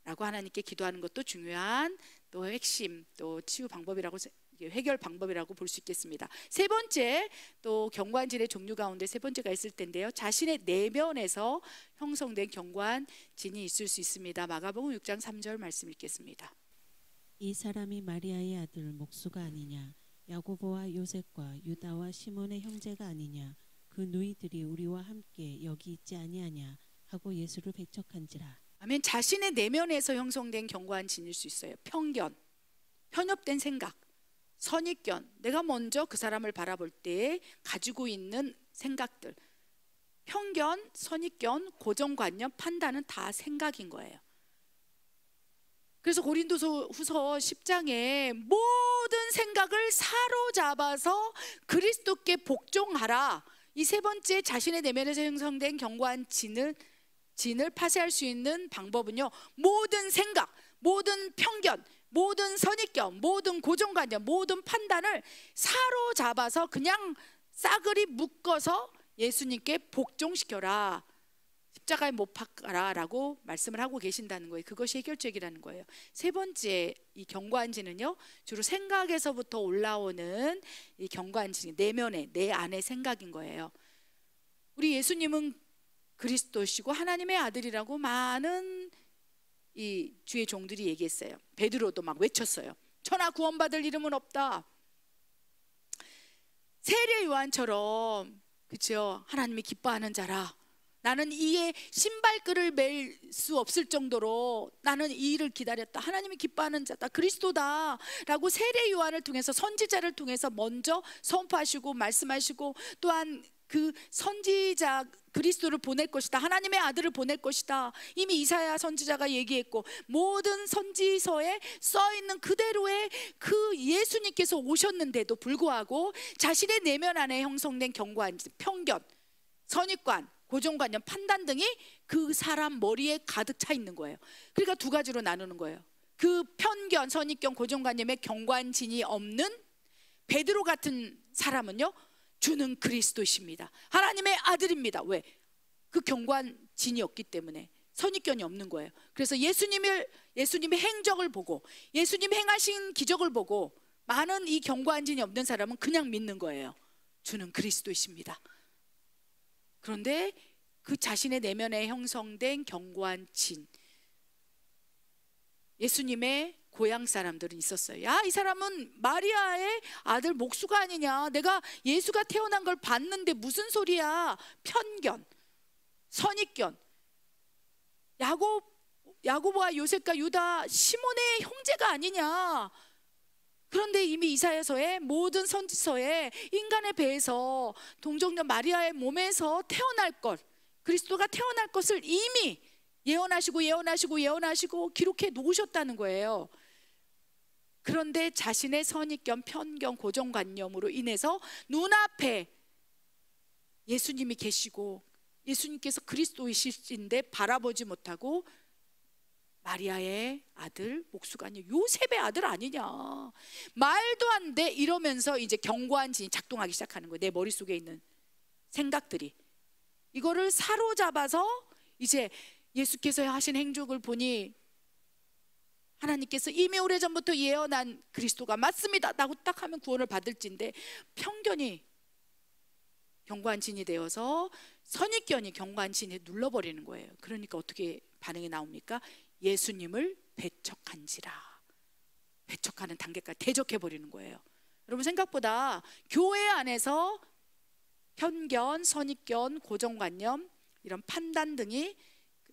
라고 하나님께 기도하는 것도 중요한 또 핵심, 또 치유 방법이라고, 해결 방법이라고 볼 수 있겠습니다. 세 번째, 또 견고한진의 종류 가운데 세 번째가 있을 텐데요, 자신의 내면에서 형성된 견고한진이 있을 수 있습니다. 마가복음 6장 3절 말씀 읽겠습니다. 이 사람이 마리아의 아들 목수가 아니냐? 야고보와 요셉과 유다와 시몬의 형제가 아니냐? 그 누이들이 우리와 함께 여기 있지 아니하냐? 하고 예수를 배척한지라. 아멘. 자신의 내면에서 형성된 견고한 진일 수 있어요. 편견, 편협된 생각, 선입견, 내가 먼저 그 사람을 바라볼 때 가지고 있는 생각들, 편견, 선입견, 고정관념, 판단은 다 생각인 거예요. 그래서 고린도서 후서 10장에 모든 생각을 사로잡아서 그리스도께 복종하라. 이 세 번째 자신의 내면에서 형성된 견고한 진을 파쇄할 수 있는 방법은요, 모든 생각, 모든 편견, 모든 선입견, 모든 고정관념, 모든 판단을 사로잡아서 그냥 싸그리 묶어서 예수님께 복종시켜라, 십자가에 못 박아라 라고 말씀을 하고 계신다는 거예요. 그것이 해결책이라는 거예요. 세 번째 이 견고한 진은요, 주로 생각에서부터 올라오는 이 견고한 진, 내면에, 내 안의 생각인 거예요. 우리 예수님은 그리스도시고 하나님의 아들이라고 많은 이 주의 종들이 얘기했어요. 베드로도 막 외쳤어요. 천하 구원받을 이름은 없다. 세례 요한처럼, 그렇죠? 하나님이 기뻐하는 자라. 나는 이에 신발끈을 맬 수 없을 정도로 나는 이 일을 기다렸다. 하나님이 기뻐하는 자다. 그리스도다 라고 세례 요한을 통해서, 선지자를 통해서 먼저 선포하시고 말씀하시고, 또한 그 선지자 그리스도를 보낼 것이다, 하나님의 아들을 보낼 것이다, 이미 이사야 선지자가 얘기했고 모든 선지서에 써있는 그대로의 그 예수님께서 오셨는데도 불구하고 자신의 내면 안에 형성된 견고한 편견, 선입관, 고정관념, 판단 등이 그 사람 머리에 가득 차 있는 거예요. 그러니까 두 가지로 나누는 거예요. 그 편견, 선입견, 고정관념에 견고한 진이 없는 베드로 같은 사람은요, 주는 그리스도이십니다, 하나님의 아들입니다. 왜? 그 견고한 진이 없기 때문에, 선입견이 없는 거예요. 그래서 예수님의 행적을 보고, 예수님 행하신 기적을 보고 많은 이 견고한 진이 없는 사람은 그냥 믿는 거예요. 주는 그리스도이십니다. 그런데 그 자신의 내면에 형성된 견고한 진, 예수님의 고향 사람들은 있었어요. 야, 이 사람은 마리아의 아들 목수가 아니냐, 내가 예수가 태어난 걸 봤는데 무슨 소리야. 편견, 선입견. 야고보와 요셉과 유다, 시몬의 형제가 아니냐. 그런데 이미 이사야서에, 모든 선지서에 인간의 배에서 동정녀 마리아의 몸에서 태어날 것, 그리스도가 태어날 것을 이미 예언하시고 기록해 놓으셨다는 거예요. 그런데 자신의 선입견, 편견, 고정관념으로 인해서 눈앞에 예수님이 계시고 예수님께서 그리스도이신데 바라보지 못하고 마리아의 아들 목수가 아니냐, 요셉의 아들 아니냐, 말도 안 돼 이러면서 이제 견고한 진이 작동하기 시작하는 거예요. 내 머릿속에 있는 생각들이 이거를 사로잡아서 이제 예수께서 하신 행적을 보니 하나님께서 이미 오래전부터 예언한 그리스도가 맞습니다 라고 딱 하면 구원을 받을진데, 편견이 견고한 진이 되어서 선입견이 견고한 진에 눌러버리는 거예요. 그러니까 어떻게 반응이 나옵니까? 예수님을 배척한지라. 배척하는 단계까지 대적해버리는 거예요. 여러분, 생각보다 교회 안에서 편견, 선입견, 고정관념, 이런 판단 등이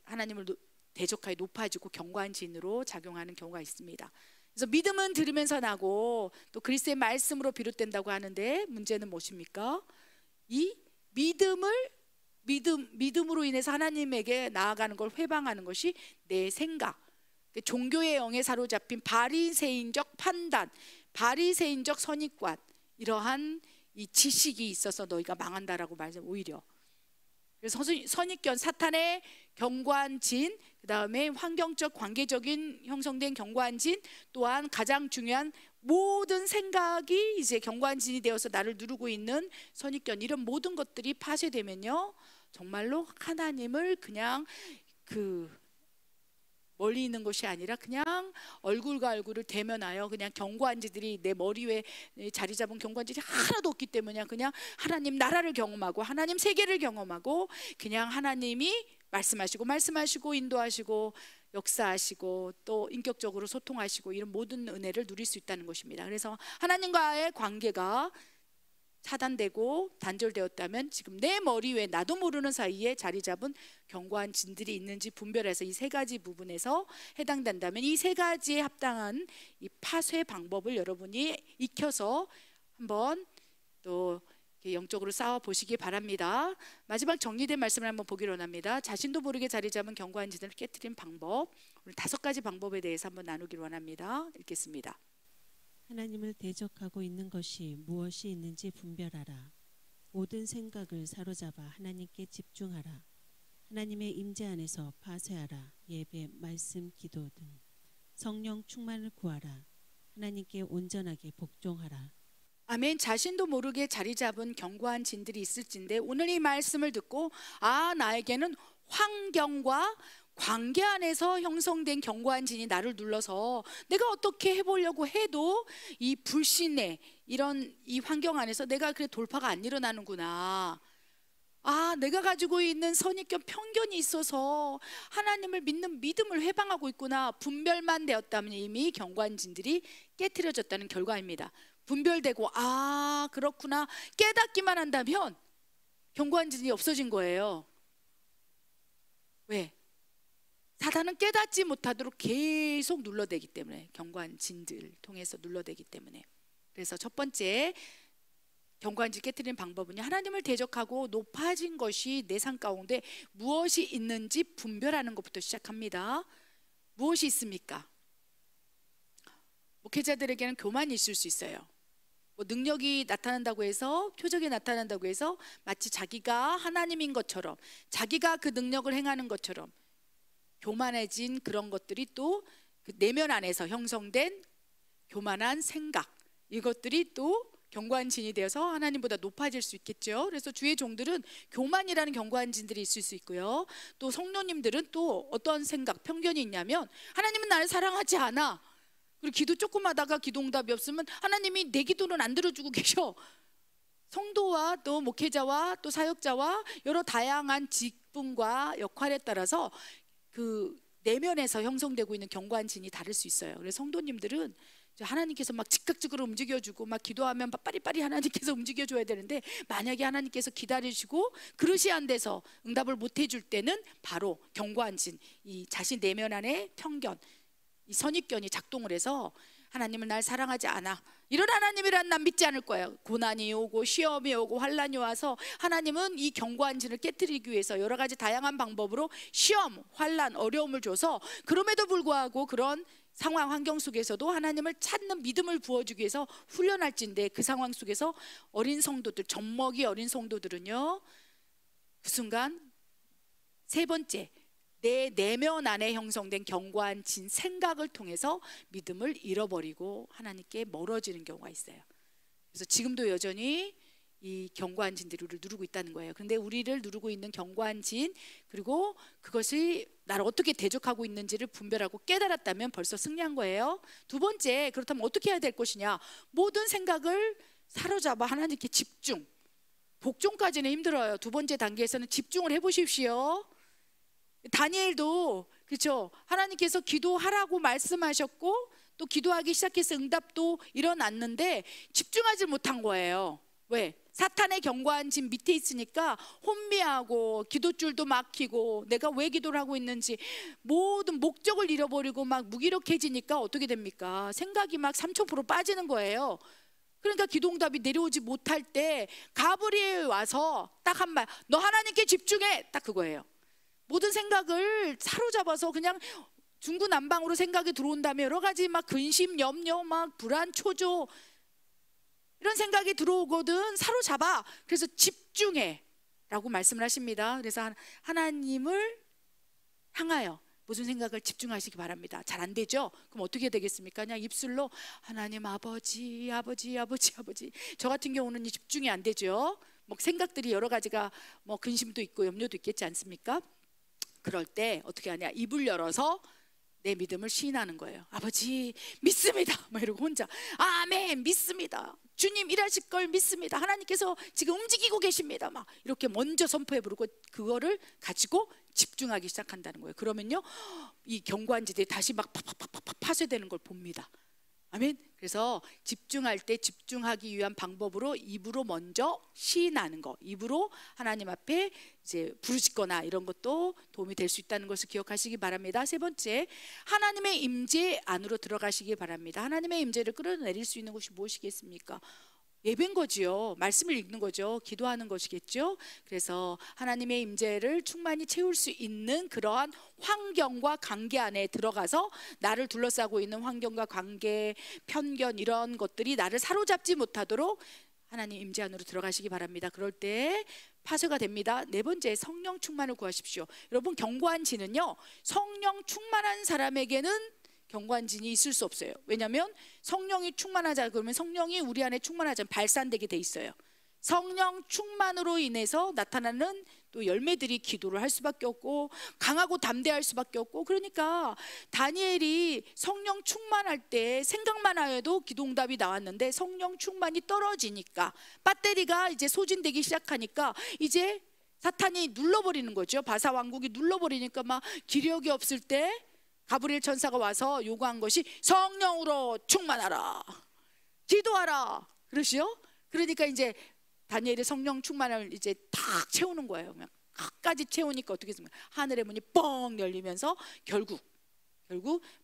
하나님을 대적하여 높아지고 견고한 진으로 작용하는 경우가 있습니다. 그래서 믿음은 들으면서 나고 또 그리스도의 말씀으로 비롯된다고 하는데, 문제는 무엇입니까? 이 믿음으로 인해서 하나님에게 나아가는 걸 회방하는 것이 내 생각, 종교의 영에 사로잡힌 바리새인적 판단, 바리새인적 선입관, 이러한 이 지식이 있어서 너희가 망한다라고 말해요. 오히려 그래서 선입견, 사탄의 견고한 진, 그 다음에 환경적, 관계적인 형성된 견고한 진, 또한 가장 중요한 모든 생각이 이제 견고한 진이 되어서 나를 누르고 있는 선입견, 이런 모든 것들이 파쇄되면요, 정말로 하나님을 그냥 멀리 있는 것이 아니라 그냥 얼굴과 얼굴을 대면하여 그냥 견고한지들이 내 머리 위에 자리 잡은 견고한지들이 하나도 없기 때문에 그냥 하나님 나라를 경험하고 하나님 세계를 경험하고 그냥 하나님이 말씀하시고 인도하시고 역사하시고 또 인격적으로 소통하시고 이런 모든 은혜를 누릴 수 있다는 것입니다. 그래서 하나님과의 관계가 차단되고 단절되었다면 지금 내 머리 위에 나도 모르는 사이에 자리 잡은 견고한 진들이 있는지 분별해서 이 세 가지 부분에서 해당된다면 이 세 가지에 합당한 이 파쇄 방법을 여러분이 익혀서 한번 또 영적으로 싸워 보시기 바랍니다. 마지막 정리된 말씀을 한번 보기로 원합니다. 자신도 모르게 자리 잡은 견고한 진을 깨트린 방법, 오늘 5가지 방법에 대해서 한번 나누기로 원합니다. 읽겠습니다. 하나님을 대적하고 있는 것이 무엇이 있는지 분별하라. 모든 생각을 사로잡아 하나님께 집중하라. 하나님의 임재 안에서 파쇄하라. 예배, 말씀, 기도 등 성령 충만을 구하라. 하나님께 온전하게 복종하라. 아멘. 자신도 모르게 자리 잡은 견고한 진들이 있을진데 오늘 이 말씀을 듣고 나에게는 환경과 관계 안에서 형성된 견고한 진이 나를 눌러서 내가 어떻게 해보려고 해도 이 불신의 이런 이 환경 안에서 내가 그래 돌파가 안 일어나는구나. 내가 가지고 있는 선입견 편견이 있어서 하나님을 믿는 믿음을 회방하고 있구나. 분별만 되었다면 이미 견고한 진들이 깨트려졌다는 결과입니다. 분별되고 그렇구나 깨닫기만 한다면 견고한 진이 없어진 거예요. 왜? 사단은 깨닫지 못하도록 계속 눌러대기 때문에, 견고한 진들 통해서 눌러대기 때문에. 그래서 첫 번째 견고한 진 깨트리는 방법은요, 하나님을 대적하고 높아진 것이 내 삶 가운데 무엇이 있는지 분별하는 것부터 시작합니다. 무엇이 있습니까? 목회자들에게는 교만이 있을 수 있어요. 능력이 나타난다고 해서, 표적이 나타난다고 해서 마치 자기가 하나님인 것처럼, 자기가 그 능력을 행하는 것처럼 교만해진 그런 것들이 또 그 내면 안에서 형성된 교만한 생각, 이것들이 또 견고한 진이 되어서 하나님보다 높아질 수 있겠죠. 그래서 주의 종들은 교만이라는 견고한 진들이 있을 수 있고요. 또 성도님들은 또 어떤 생각, 편견이 있냐면 하나님은 나를 사랑하지 않아. 그리고 기도 조금 하다가 기도 응답이 없으면 하나님이 내 기도는 안 들어주고 계셔. 성도와 또 목회자와 또 사역자와 여러 다양한 직분과 역할에 따라서 그 내면에서 형성되고 있는 견고한 진이 다를 수 있어요. 그래서 성도님들은 하나님께서 막 즉각적으로 움직여주고 막 기도하면 빠리빠리 하나님께서 움직여줘야 되는데, 만약에 하나님께서 기다리시고 그릇이 안 돼서 응답을 못 해줄 때는 바로 견고한 진, 이 자신 내면 안에 편견, 이 선입견이 작동을 해서 하나님은 날 사랑하지 않아, 이런 하나님이란 난 믿지 않을 거예요. 고난이 오고 시험이 오고 환란이 와서 하나님은 이 견고한 진을 깨트리기 위해서 여러 가지 다양한 방법으로 시험, 환란, 어려움을 줘서, 그럼에도 불구하고 그런 상황 환경 속에서도 하나님을 찾는 믿음을 부어주기 위해서 훈련할진데, 그 상황 속에서 어린 성도들, 젖먹이 어린 성도들은요, 그 순간 세 번째, 내 내면 안에 형성된 견고한 진 생각을 통해서 믿음을 잃어버리고 하나님께 멀어지는 경우가 있어요. 그래서 지금도 여전히 이 견고한 진들이 우리를 누르고 있다는 거예요. 그런데 우리를 누르고 있는 견고한 진, 그리고 그것이 나를 어떻게 대적하고 있는지를 분별하고 깨달았다면 벌써 승리한 거예요. 두 번째, 그렇다면 어떻게 해야 될 것이냐? 모든 생각을 사로잡아 하나님께 집중. 복종까지는 힘들어요. 두 번째 단계에서는 집중을 해보십시오. 다니엘도 그렇죠. 하나님께서 기도하라고 말씀하셨고 또 기도하기 시작해서 응답도 일어났는데 집중하지 못한 거예요. 왜? 사탄의 견고한 진 밑에 있으니까 혼미하고 기도줄도 막히고 내가 왜 기도를 하고 있는지 모든 목적을 잃어버리고 막 무기력해지니까 어떻게 됩니까? 생각이 막 3000% 빠지는 거예요. 그러니까 기도응답이 내려오지 못할 때 가브리엘 와서 딱 한 말, 너 하나님께 집중해, 딱 그거예요. 모든 생각을 사로잡아서 그냥 중구난방으로 생각이 들어온다면 여러 가지 막 근심, 염려, 막 불안, 초조, 이런 생각이 들어오거든. 사로잡아. 그래서 집중해 라고 말씀을 하십니다. 그래서 하나님을 향하여 무슨 생각을 집중하시기 바랍니다. 잘 안 되죠? 그럼 어떻게 되겠습니까? 그냥 입술로 하나님 아버지, 아버지, 아버지, 아버지. 저 같은 경우는 집중이 안 되죠. 뭐 생각들이 여러 가지가 뭐 근심도 있고 염려도 있겠지 않습니까? 그럴 때 어떻게 하냐? 입을 열어서 내 믿음을 시인하는 거예요. 아버지 믿습니다 막 이러고 혼자 아멘 믿습니다. 주님 일하실 걸 믿습니다. 하나님께서 지금 움직이고 계십니다. 막 이렇게 먼저 선포해 부르고 그거를 가지고 집중하기 시작한다는 거예요. 그러면요 이 견고한 지들이 다시 막 파파파파 파쇄되는 걸 봅니다. 아멘. 그래서 집중할 때 집중하기 위한 방법으로 입으로 먼저 시인하는 거, 입으로 하나님 앞에 이제 부르짖거나 이런 것도 도움이 될 수 있다는 것을 기억하시기 바랍니다. 세 번째, 하나님의 임재 안으로 들어가시기 바랍니다. 하나님의 임재를 끌어내릴 수 있는 것이 무엇이겠습니까? 예배인 거지요. 말씀을 읽는 거죠. 기도하는 것이겠죠. 그래서 하나님의 임재를 충만히 채울 수 있는 그러한 환경과 관계 안에 들어가서 나를 둘러싸고 있는 환경과 관계, 편견 이런 것들이 나를 사로잡지 못하도록 하나님 임재 안으로 들어가시기 바랍니다. 그럴 때 파쇄가 됩니다. 네 번째, 성령 충만을 구하십시오. 여러분, 견고한 진은요, 성령 충만한 사람에게는 견고한 진이 있을 수 없어요. 왜냐하면 성령이 충만하자 그러면 성령이 우리 안에 충만하자면 발산되게 돼 있어요. 성령 충만으로 인해서 나타나는 또 열매들이 기도를 할 수밖에 없고 강하고 담대할 수밖에 없고, 그러니까 다니엘이 성령 충만할 때 생각만 하여도 기도응답이 나왔는데 성령 충만이 떨어지니까 배터리가 이제 소진되기 시작하니까 이제 사탄이 눌러버리는 거죠. 바사 왕국이 눌러버리니까 막 기력이 없을 때 가브리엘 천사가 와서 요구한 것이 성령으로 충만하라, 기도하라 그러시요. 그러니까 이제 다니엘의 성령 충만을 이제 탁 채우는 거예요. 그냥 끝까지 채우니까 어떻게 됐습니까? 하늘의 문이 뻥 열리면서 결국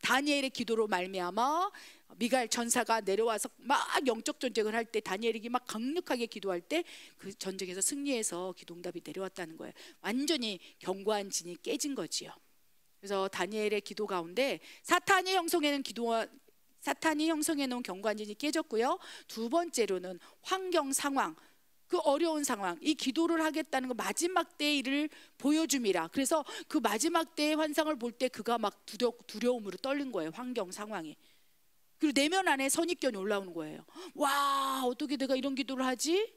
다니엘의 기도로 말미암아 미가엘 천사가 내려와서 막 영적 전쟁을 할 때 다니엘이 막 강력하게 기도할 때 그 전쟁에서 승리해서 기도응답이 내려왔다는 거예요. 완전히 견고한 진이 깨진 거지요. 그래서 다니엘의 기도 가운데 사탄이 형성해 놓은 견고한 진이 깨졌고요. 두 번째로는 환경 상황, 그 어려운 상황, 이 기도를 하겠다는 거 마지막 때의 일을 보여줌이라. 그래서 그 마지막 때의 환상을 볼 때 그가 막 두려움으로 떨린 거예요. 환경 상황이. 그리고 내면 안에 선입견이 올라오는 거예요. 와, 어떻게 내가 이런 기도를 하지?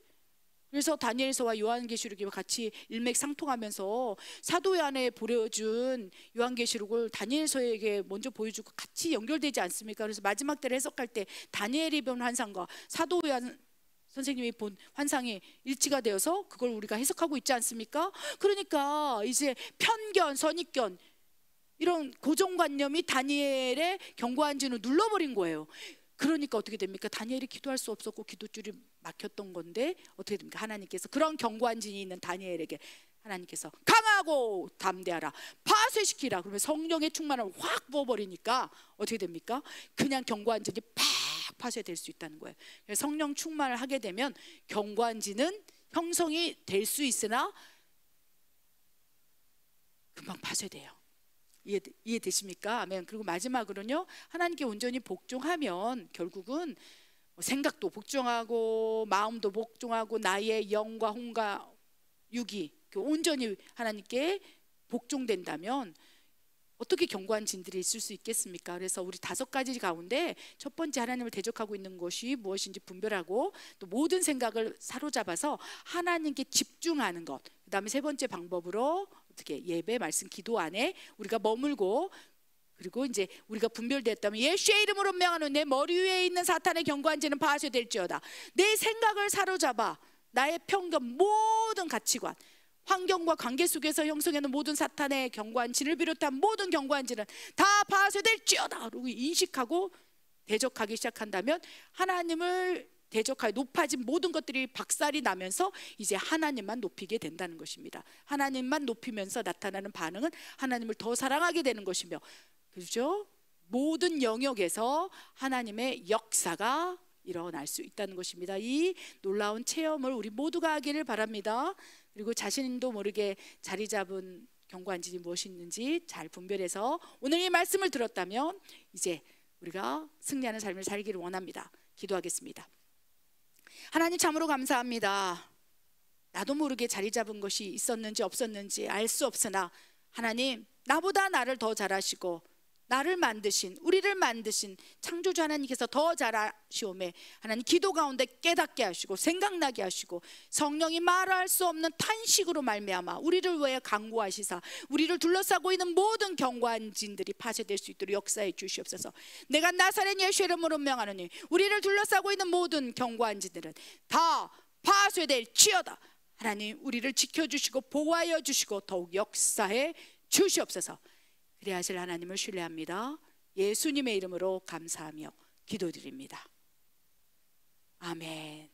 그래서 다니엘서와 요한계시록이 같이 일맥상통하면서 사도요한에 보여준 요한계시록을 다니엘서에게 먼저 보여주고 같이 연결되지 않습니까? 그래서 마지막 때를 해석할 때 다니엘이 본 환상과 사도요한 선생님이 본 환상이 일치가 되어서 그걸 우리가 해석하고 있지 않습니까? 그러니까 이제 편견, 선입견 이런 고정관념이 다니엘의 견고한 진을 눌러버린 거예요. 그러니까 어떻게 됩니까? 다니엘이 기도할 수 없었고 기도줄이 막혔던 건데 어떻게 됩니까? 하나님께서 그런 견고한 진이 있는 다니엘에게 하나님께서 강하고 담대하라, 파쇄시키라. 그러면 성령의 충만을 확 부어버리니까 어떻게 됩니까? 그냥 견고한 진이 팍 파쇄될 수 있다는 거예요. 성령 충만을 하게 되면 견고한 진은 형성이 될 수 있으나 금방 파쇄돼요. 이해되십니까? 아멘. 그리고 마지막으로는요, 하나님께 온전히 복종하면 결국은 생각도 복종하고 마음도 복종하고 나의 영과 혼과 육이 온전히 하나님께 복종된다면 어떻게 견고한 진들이 있을 수 있겠습니까? 그래서 우리 5가지 가운데 첫 번째, 하나님을 대적하고 있는 것이 무엇인지 분별하고 또 모든 생각을 사로잡아서 하나님께 집중하는 것. 그 다음에 세 번째 방법으로 어떻게 예배, 말씀, 기도 안에 우리가 머물고, 그리고 이제 우리가 분별됐다면 예수의 이름으로 명하노니 내 머리 위에 있는 사탄의 견고한 진은 파쇄될지어다. 내 생각을 사로잡아 나의 편견, 모든 가치관, 환경과 관계 속에서 형성하는 모든 사탄의 견고한 진을 비롯한 모든 견고한 진은 다 파쇄될지어다. 그리고 인식하고 대적하기 시작한다면 하나님을 대적하여 높아진 모든 것들이 박살이 나면서 이제 하나님만 높이게 된다는 것입니다. 하나님만 높이면서 나타나는 반응은 하나님을 더 사랑하게 되는 것이며, 그렇죠? 모든 영역에서 하나님의 역사가 일어날 수 있다는 것입니다. 이 놀라운 체험을 우리 모두가 하기를 바랍니다. 그리고 자신도 모르게 자리 잡은 견고한 진이 무엇이 있는지 잘 분별해서 오늘 이 말씀을 들었다면 이제 우리가 승리하는 삶을 살기를 원합니다. 기도하겠습니다. 하나님, 참으로 감사합니다. 나도 모르게 자리 잡은 것이 있었는지 없었는지 알 수 없으나 하나님, 나보다 나를 더 잘하시고 나를 만드신, 우리를 만드신 창조주 하나님께서 더 잘하시오매 하나님, 기도 가운데 깨닫게 하시고 생각나게 하시고 성령이 말할 수 없는 탄식으로 말미암아 우리를 위해 강구하시사 우리를 둘러싸고 있는 모든 견고한 진들이 파쇄될 수 있도록 역사해 주시옵소서. 내가 나사렛 예수의 이름으로 명하노니 우리를 둘러싸고 있는 모든 견고한 진들은 다 파쇄될지어다. 하나님, 우리를 지켜주시고 보호하여 주시고 더욱 역사해 주시옵소서. 그래야 하실 하나님을 신뢰합니다. 예수님의 이름으로 감사하며 기도드립니다. 아멘.